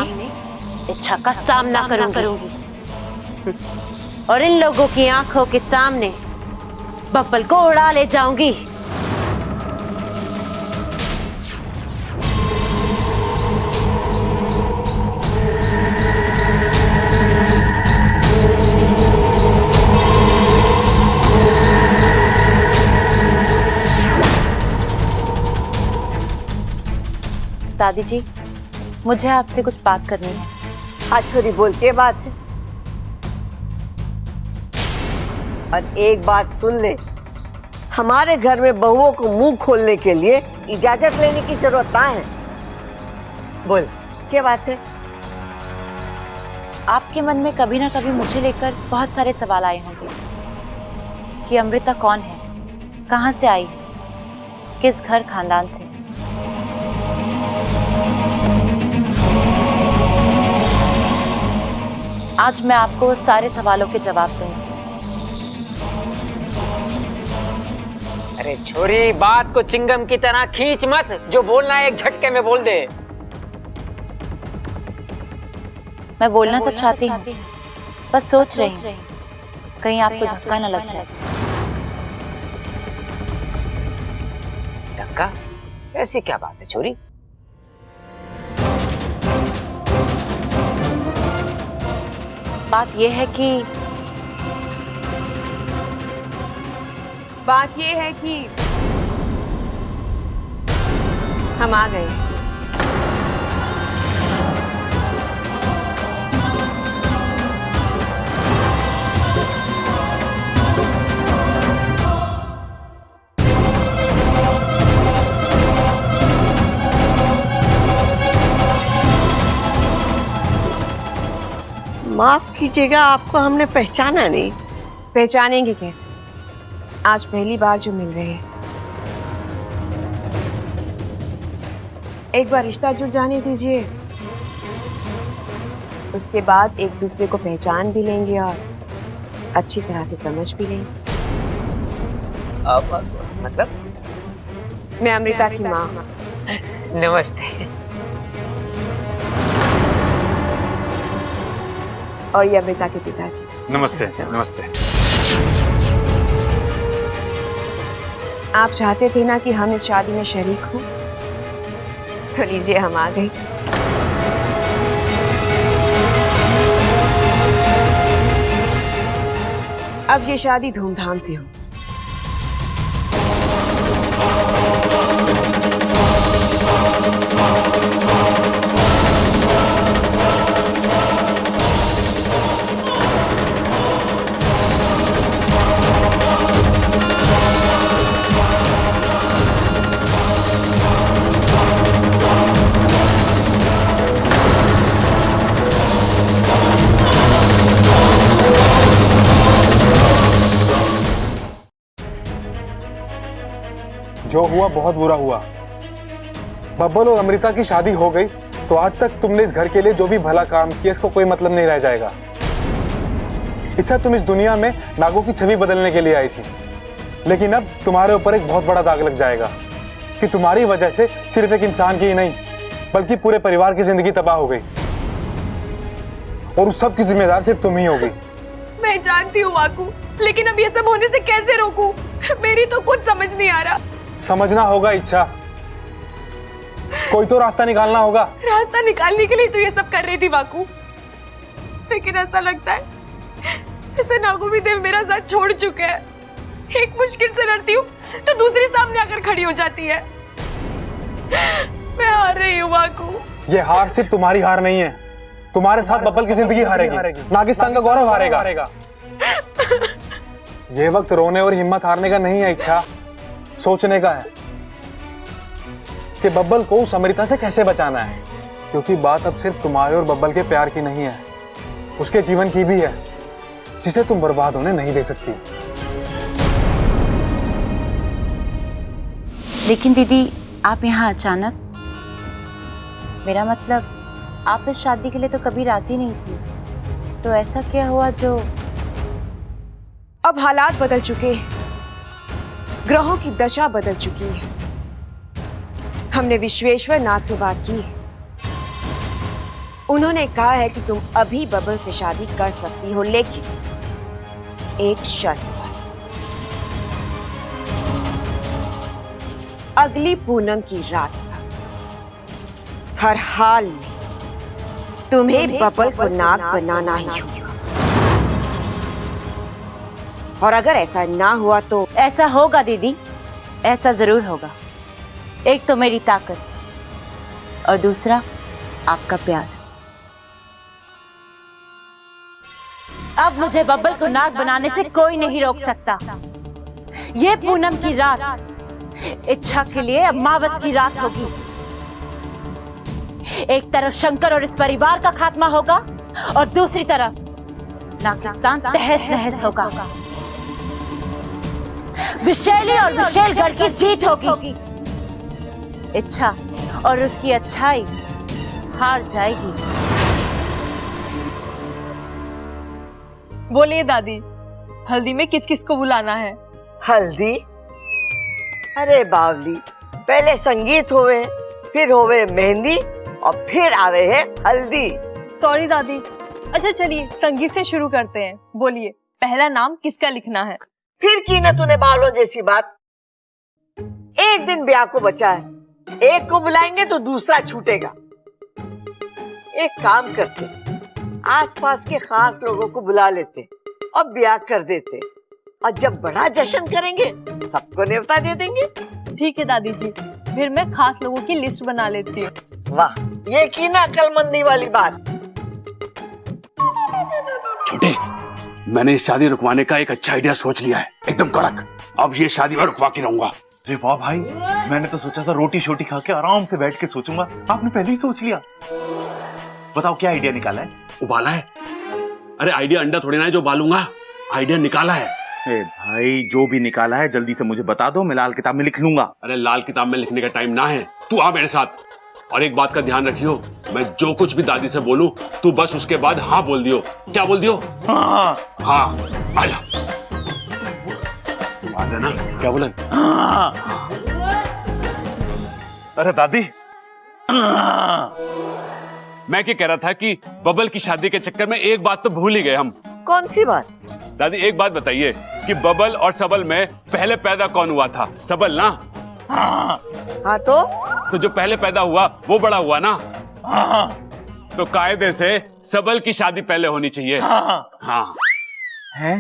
इच्छा का सामना करूंगी और इन लोगों की आंखों के सामने बब्बल को उड़ा ले जाऊंगी। दादी जी, मुझे आपसे कुछ बात करनी है। आज छोरी बोल के बात है, और एक बात सुन ले, हमारे घर में बहुओं को मुंह खोलने के लिए इजाजत लेने की जरूरत ना है। बोल, क्या बात है? आपके मन में कभी ना कभी मुझे लेकर बहुत सारे सवाल आए होंगे कि अमृता कौन है, कहां से आई, किस घर खानदान से। आज मैं आपको सारे सवालों के जवाब दूंगी। अरे छोरी, बात को चिंगम की तरह खींच मत, जो बोलना है एक झटके में बोल दे। मैं बोलना तो चाहती हूँ, बस सोच रही हूँ कहीं आपको धक्का न लग जाए। धक्का? ऐसी क्या बात है छोरी? बात यह है कि हम आ गए। माफ कीजिएगा, आपको हमने पहचाना नहीं। पहचानेंगे कैसे? आज पहली बार जो मिल रहे हैं। एक बार रिश्ता जुड़ जाने दीजिए, उसके बाद एक दूसरे को पहचान भी लेंगे और अच्छी तरह से समझ भी लेंगे। मतलब? मैं अमृता की माँ। नमस्ते। और ये अमृता के पिताजी। नमस्ते। नमस्ते। आप चाहते थे ना कि हम इस शादी में शरीक हों, तो लीजिए हम आ गए। अब ये शादी धूमधाम से हो। जो हुआ बहुत बुरा हुआ। बब्बल और अमृता की शादी हो गई तो आज तक तुमने इस घर के लिए जो भी भला काम किया, इसको कोई मतलब नहीं रह जाएगा। इच्छा, तुम इस दुनिया में नागों की छवि बदलने के लिए आई थी, लेकिन अब तुम्हारे ऊपर एक बहुत बड़ा दाग लग जाएगा कि तुम्हारी वजह से सिर्फ एक इंसान की ही नहीं बल्कि पूरे परिवार की जिंदगी तबाह हो गई, और उस सब की जिम्मेदार सिर्फ तुम ही होगी। मैं जानती हूँ वाकू, लेकिन अब ये सब होने से कैसे रोकूं? मेरी तो कुछ समझ नहीं आ रहा। समझना होगा इच्छा, कोई तो रास्ता निकालना होगा। रास्ता निकालने के लिए तो ये सब कर रही थी वाकू, लेकिन ऐसा लगता है जैसे नागू भी देव मेरा साथ छोड़ चुके हैं। एक मुश्किल से लड़ती हूँ तो दूसरी सामने आकर खड़ी हो जाती है। मैं हार रही हूँ वाकू। ये हार सिर्फ तुम्हारी हार नहीं है, तुम्हारे साथ बब्बल की जिंदगी हारेगी, नागिस्तान का गौरव हारेगा। ये वक्त रोने और हिम्मत हारने का नहीं है इच्छा, सोचने का है कि बब्बल को उस अमृता से कैसे बचाना है, क्योंकि बात अब सिर्फ तुम्हारे और बब्बल के प्यार की नहीं है, उसके जीवन की भी है, जिसे तुम बर्बाद होने नहीं दे सकती। लेकिन दीदी, आप यहाँ अचानक, मेरा मतलब आप इस शादी के लिए तो कभी राजी नहीं थी, तो ऐसा क्या हुआ जो? अब हालात बदल चुके हैं, ग्रहों की दशा बदल चुकी है। हमने विश्वेश्वर नाग से बात की है, उन्होंने कहा है कि तुम अभी बब्बल से शादी कर सकती हो, लेकिन एक शर्त पर। अगली पूनम की रात तक हर हाल में तुम्हें बब्बल को नाग बनाना ही होगा, और अगर ऐसा ना हुआ तो? ऐसा होगा दीदी, ऐसा जरूर होगा। एक तो मेरी ताकत और दूसरा आपका प्यार। अब मुझे बब्बल को नाग बनाने से कोई नहीं रोक सकता। ये पूनम की रात इच्छा के लिए अमावस की रात होगी। एक तरफ शंकर और इस परिवार का खात्मा होगा और दूसरी तरफ नागिस्तान तहस नहस होगा। विशैली और विशेलगढ़ की जीत होगी। इच्छा और उसकी अच्छाई हार जाएगी। बोलिए दादी, हल्दी में किस किस को बुलाना है? हल्दी? अरे बावली, पहले संगीत होवे, फिर होवे मेहंदी और फिर आवे है हल्दी। सॉरी दादी। अच्छा चलिए संगीत से शुरू करते हैं। बोलिए, पहला नाम किसका लिखना है? फिर की ना तूने बावलों जैसी बात। एक दिन ब्याह को बचा है, एक को बुलाएंगे तो दूसरा छूटेगा। एक काम करते, आसपास के खास लोगों को बुला लेते और ब्याह कर देते, और जब बड़ा जश्न करेंगे सबको न्योता दे देंगे। ठीक है दादी जी, फिर मैं खास लोगों की लिस्ट बना लेती हूँ। वाह, ये की ना अक्लमंदी वाली बात। छोटे, मैंने इस शादी रुकवाने का एक अच्छा आइडिया सोच लिया है, एकदम कड़क। अब ये शादी मैं रुकवा के रहूंगा। अरे वाह भाई, मैंने तो सोचा था रोटी शोटी खा के आराम से बैठ के सोचूंगा, आपने पहले ही सोच लिया। बताओ क्या आइडिया निकाला है? उबाला है। अरे आइडिया अंडा थोड़ी ना है जो उबालूंगा, आइडिया निकाला है। ए भाई, जो भी निकाला है जल्दी से मुझे बता दो, मैं लाल किताब में लिख लूंगा। अरे लाल किताब में लिखने का टाइम ना है, तू आ मेरे साथ। और एक बात का ध्यान रखियो, मैं जो कुछ भी दादी से बोलूं तू बस उसके बाद हाँ बोल दियो। क्या बोल दियो? हाँ हाँ। आजा, आ जाना। क्या बोला? हाँ। अरे दादी, मैं क्या कह रहा था कि बबल की शादी के चक्कर में एक बात तो भूल ही गए हम। कौन सी बात? दादी एक बात बताइए कि बबल और सबल में पहले पैदा कौन हुआ था? सबल ना? हाँ तो जो पहले पैदा हुआ वो बड़ा हुआ ना? हाँ। तो कायदे से सबल की शादी पहले होनी चाहिए। हाँ। है?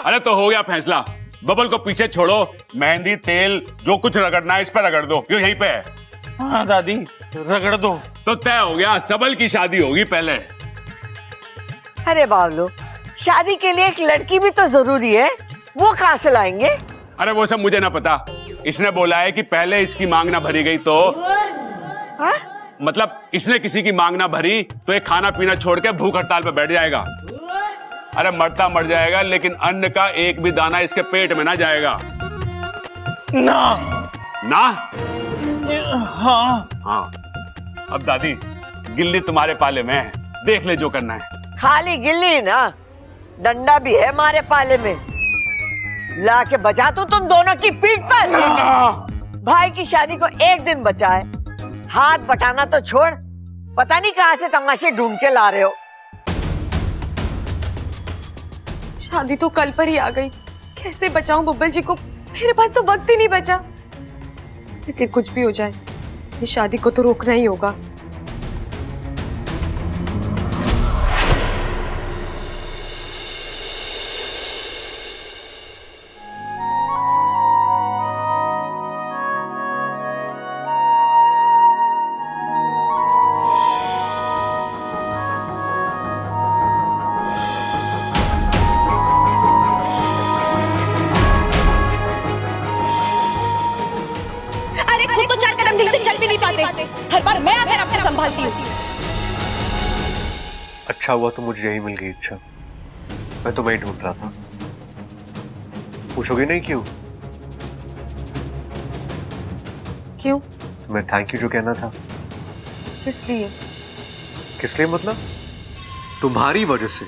अरे तो हो गया फैसला, बबल को पीछे छोड़ो, मेहंदी तेल जो कुछ रगड़ना है इस पर रगड़ दो, क्यों यहीं पे है। हाँ दादी, रगड़ दो। तो तय हो गया, सबल की शादी होगी पहले। अरे बावलो, शादी के लिए एक लड़की भी तो जरूरी है, वो कहाँ से लाएंगे? अरे वो सब मुझे ना पता, इसने बोला है कि पहले इसकी मांग ना भरी गई तो हा? मतलब इसने किसी की मांग ना भरी तो ये खाना पीना छोड़ के भूख हड़ताल पे बैठ जाएगा। अरे मरता मर जाएगा, लेकिन अन्न का एक भी दाना इसके पेट में ना जाएगा। ना ना? हाँ। हाँ। अब दादी गिल्ली तुम्हारे पाले में है, देख ले जो करना है। खाली गिल्ली ना, डंडा भी है हमारे पाले में, ला के बजा तो तुम दोनों की पीठ पर। भाई की शादी को एक दिन बचा है, हाथ बटाना तो छोड़, पता नहीं कहां से तमाशे ढूंढ के ला रहे हो। शादी तो कल पर ही आ गई, कैसे बचाऊं बब्बल जी को? मेरे पास तो वक्त ही नहीं बचा। लेकिन कुछ भी हो जाए, इस शादी को तो रोकना ही होगा। खुद तो 4 कदम ठीक से चल भी नहीं पाते, हर बार मैं आकर आपको संभालती हूँ। अच्छा हुआ तो मुझे यही मिल गई इच्छा, मैं तो वही ढूंढ रहा था। पूछोगे नहीं क्यों? क्यों? मैं थैंक यू जो कहना था। किस लिए? किस लिए मतलब? तुम्हारी वजह से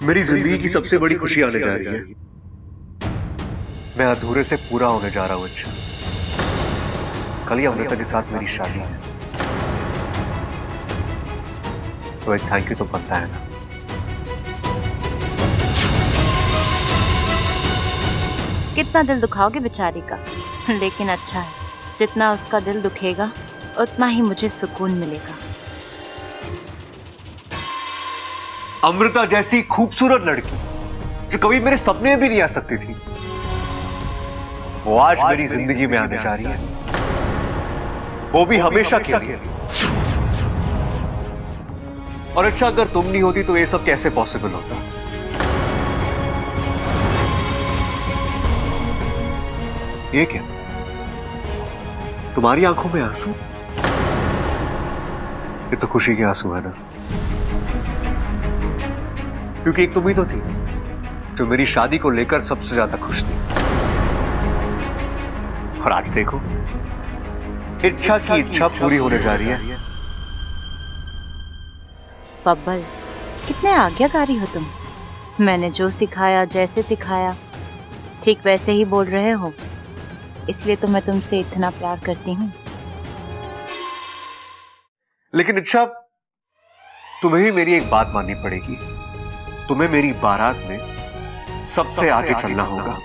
मेरी जिंदगी की सबसे बड़ी खुशी आने जा रही है। मैं अधूरे से पूरा होने जा रहा हूँ इच्छा। कल ही अमृता के साथ मेरी शादी है, तो एक थैंक यू तो बनता है ना। कितना दिल दुखाओगे बेचारी का, लेकिन अच्छा है, जितना उसका दिल दुखेगा उतना ही मुझे सुकून मिलेगा। अमृता जैसी खूबसूरत लड़की जो कभी मेरे सपने में भी नहीं आ सकती थी, वो आज मेरी जिंदगी में आने जा रही है, वो भी हमेशा के लिए। और अच्छा, अगर तुम नहीं होती तो ये सब कैसे पॉसिबल होता? ये क्या? तुम्हारी आंखों में आंसू? ये तो खुशी के आंसू है ना, क्योंकि एक तुम ही तो थी जो मेरी शादी को लेकर सबसे ज्यादा खुश थी। और आज देखो, इच्छा की इच्छा पूरी होने जा रही है। बब्बल, कितने आज्ञाकारी हो तुम। मैंने जो सिखाया, जैसे सिखाया, ठीक वैसे ही बोल रहे हो, इसलिए तो मैं तुमसे इतना प्यार करती हूँ। लेकिन इच्छा, तुम्हें ही मेरी एक बात माननी पड़ेगी। तुम्हें मेरी बारात में सबसे आगे चलना होगा,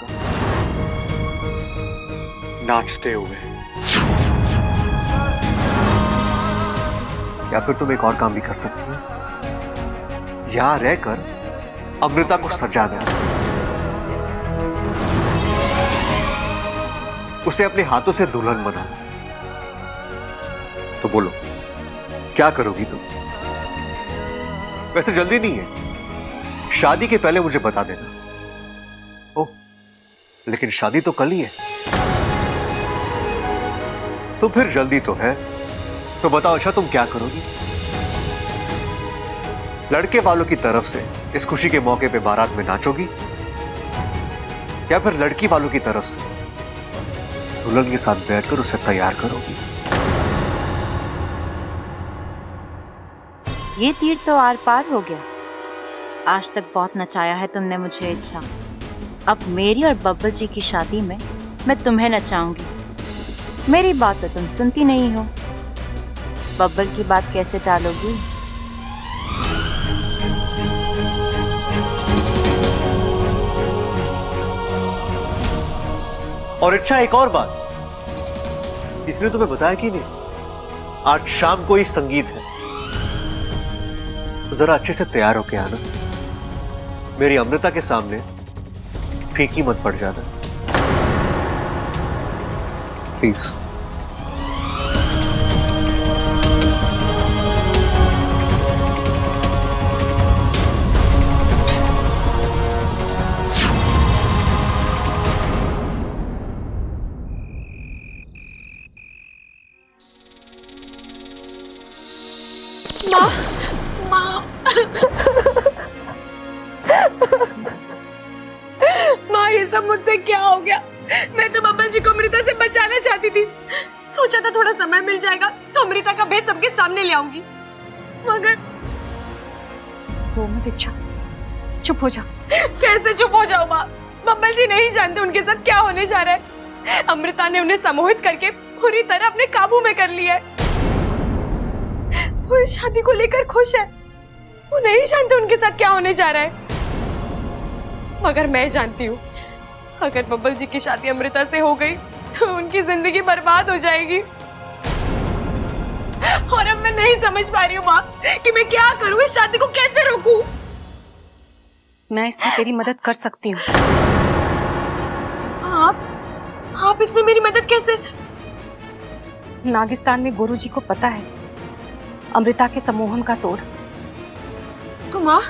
नाचते हुए। या फिर तुम एक और काम भी कर सकती हो, यहां रहकर अमृता को सजा देना, उसे अपने हाथों से दुल्हन बनाना। तो बोलो, क्या करोगी तुम? वैसे जल्दी नहीं है, शादी के पहले मुझे बता देना। ओह, लेकिन शादी तो कल ही है। तो फिर जल्दी तो है, तो बताओ अच्छा, तुम क्या करोगी? लड़के वालों की तरफ से इस खुशी के मौके पे बारात में नाचोगी, या फिर लड़की वालों की तरफ से दुल्हन के साथ बैठकर उसे तैयार करोगी? ये तीर तो आर पार हो गया। आज तक बहुत नचाया है तुमने मुझे इच्छा। अब मेरी और बब्बल जी की शादी में मैं तुम्हें नचाऊंगी। मेरी बात तो तुम सुनती नहीं हो। बब्बल की बात कैसे टालोगी? और इच्छा, एक और बात, इसने तुम्हें बताया कि नहीं, आज शाम को ही संगीत है, तो जरा अच्छे से तैयार होके आना। मेरी अमृता के सामने फीकी मत पड़ जाना, प्लीज। माँ, ये सब मुझसे क्या हो गया? मैं तो बब्बल जी को अमृता से बचाना चाहती थी। सोचा था थोड़ा समय मिल जाएगा तो अमृता का भेद सबके सामने ले आऊंगी, मगर रो मत इच्छा, चुप हो जा। कैसे चुप हो जाओ माँ? बब्बल जी नहीं जानते उनके साथ क्या होने जा रहा है। अमृता ने उन्हें सम्मोहित करके पूरी तरह अपने काबू में कर लिया है। वो इस शादी को लेकर खुश है। वो नहीं जानते उनके साथ क्या होने जा रहा है, मगर मैं जानती हूँ, अगर बब्बल जी की शादी अमृता से हो गई तो उनकी जिंदगी बर्बाद हो जाएगी। और अब मैं नहीं समझ पा रही हूँ माँ कि मैं क्या करूँ, इस शादी को कैसे रोकूं? मैं इसमें तेरी मदद कर सकती हूँ। आप इसमें मेरी मदद कैसे? नागिस्तान में गुरुजी को पता है अमृता के सम्मोहन का तोड़। तो माँ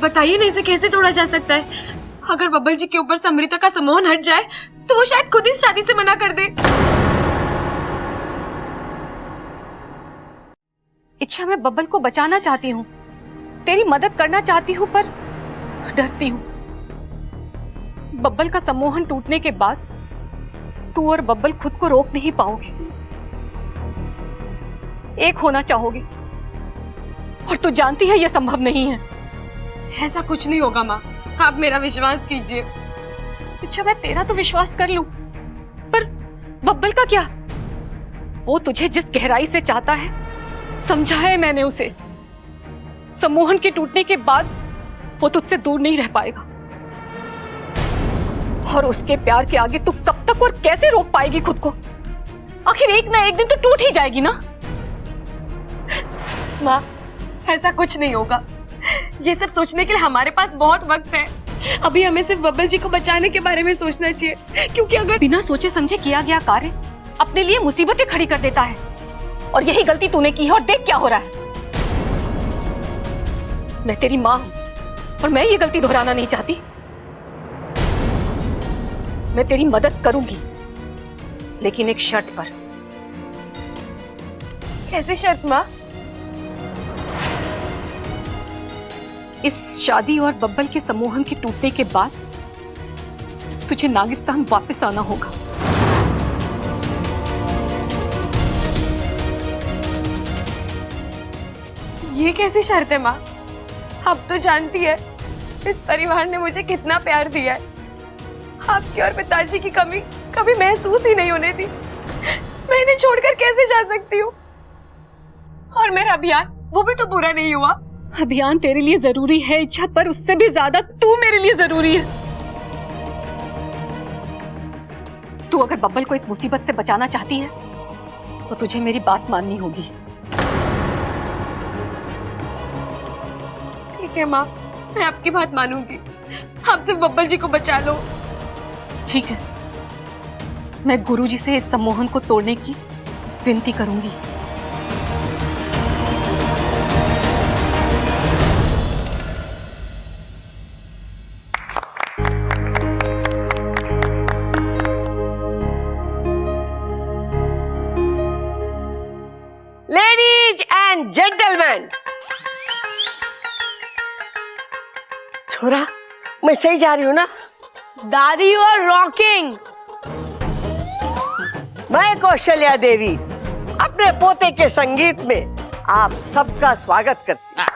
बताइए ना, इसे कैसे तोड़ा जा सकता है? अगर बब्बल जी के ऊपर से अमृता का सम्मोहन हट जाए तो वो शायद खुद इस शादी से मना कर दे। इच्छा, मैं बब्बल को बचाना चाहती हूँ, तेरी मदद करना चाहती हूँ, पर डरती हूँ बब्बल का सम्मोहन टूटने के बाद तू और बब्बल खुद को रोक नहीं पाओगे, एक होना चाहोगे, और तू जानती है यह संभव नहीं है। ऐसा कुछ नहीं होगा माँ, आप मेरा विश्वास कीजिए। अच्छा, मैं तेरा तो विश्वास कर लूं, पर बब्बल का क्या? वो तुझे जिस गहराई से चाहता है, समझा है मैंने उसे। सम्मोहन के टूटने के बाद वो तुझसे दूर नहीं रह पाएगा, और उसके प्यार के आगे तू कब तक और कैसे रोक पाएगी खुद को? आखिर एक ना एक दिन तो टूट ही जाएगी ना। माँ, ऐसा कुछ नहीं होगा। ये सब सोचने के लिए हमारे पास बहुत वक्त है। अभी हमें सिर्फ बब्बल जी को बचाने के बारे में सोचना चाहिए, क्योंकि अगर बिना सोचे समझे किया गया कार्य अपने लिए मुसीबतें खड़ी कर देता है, और यही गलती तूने की है, और देख क्या हो रहा है। मैं तेरी माँ हूं और मैं ये गलती दोहराना नहीं चाहती। मैं तेरी मदद करूंगी, लेकिन एक शर्त पर। कैसी शर्त माँ? इस शादी और बब्बल के सम्मोहन के टूटने के बाद तुझे नागिस्तान वापस आना होगा। ये कैसी शर्त है माँ? अब तो जानती है इस परिवार ने मुझे कितना प्यार दिया है। आपकी और पिताजी की कमी कभी महसूस ही नहीं होने दी। मैं इन्हें छोड़कर कैसे जा सकती हूँ? और मेरा अभियान वो भी तो पूरा नहीं हुआ। अभियान तेरे लिए जरूरी है इच्छा, पर उससे भी ज्यादा तू मेरे लिए जरूरी है। तू अगर बब्बल को इस मुसीबत से बचाना चाहती है तो तुझे मेरी बात माननी होगी। ठीक है माँ, मैं आपकी बात मानूंगी। आप सिर्फ बब्बल जी को बचा लो। ठीक है, मैं गुरुजी से इस सम्मोहन को तोड़ने की विनती करूंगी। लेडीज एंड जेंटलमैन, छोरा मैं सही जा रही हूँ ना? दादी यू आर रॉकिंग। मैं कौशल्या देवी अपने पोते के संगीत में आप सबका स्वागत करती हूँ।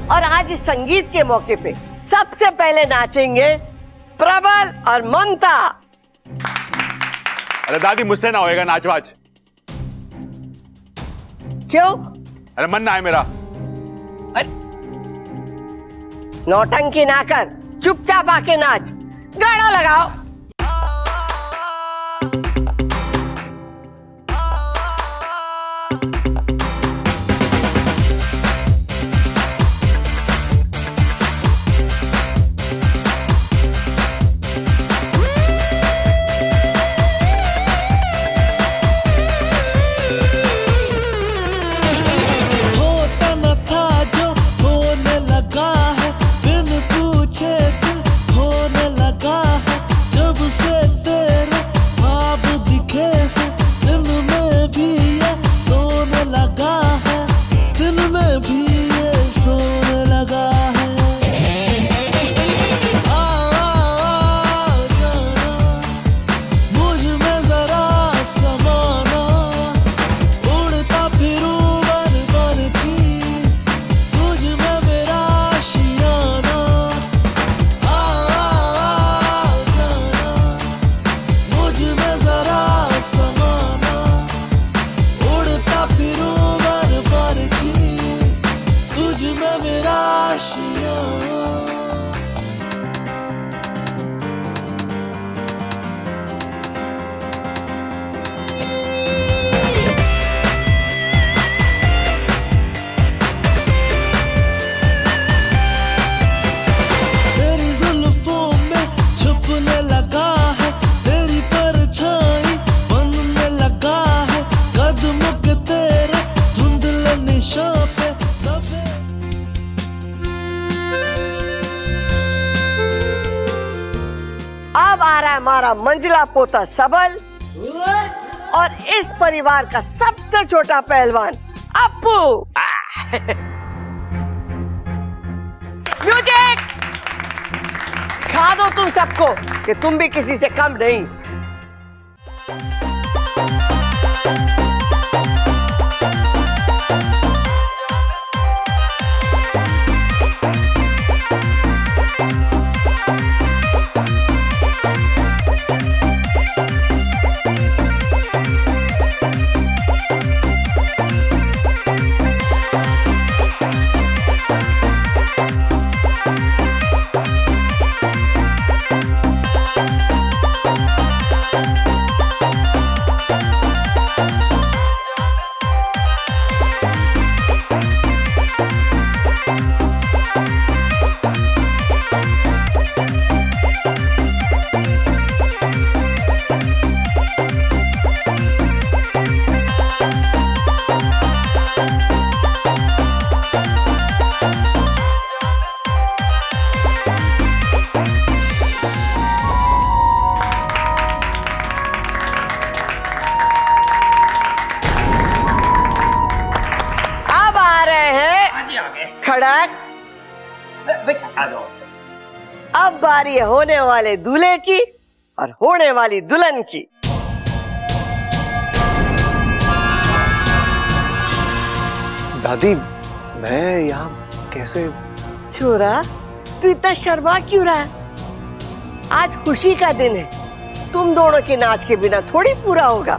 और आज इस संगीत के मौके पे सबसे पहले नाचेंगे प्रबल और ममता। अरे दादी, मुझसे ना होएगा नाचवाज। क्यों? अरे मन ना है मेरा। नौटंकी ना कर, चुपचाप आके नाच। गाना लगाओ। अब आ रहा है हमारा मंजिला पोता सबल और इस परिवार का सबसे छोटा पहलवान अप्पू। म्यूजिक! खा दो तुम सबको कि तुम भी किसी से कम नहीं। खड़क। अब बारी है होने वाले दूल्हे की और होने वाली दुल्हन की। दादी मैं यहाँ कैसे? छोरा तू इतना शर्मा क्यों रहा है? आज खुशी का दिन है, तुम दोनों के नाच के बिना थोड़ी पूरा होगा।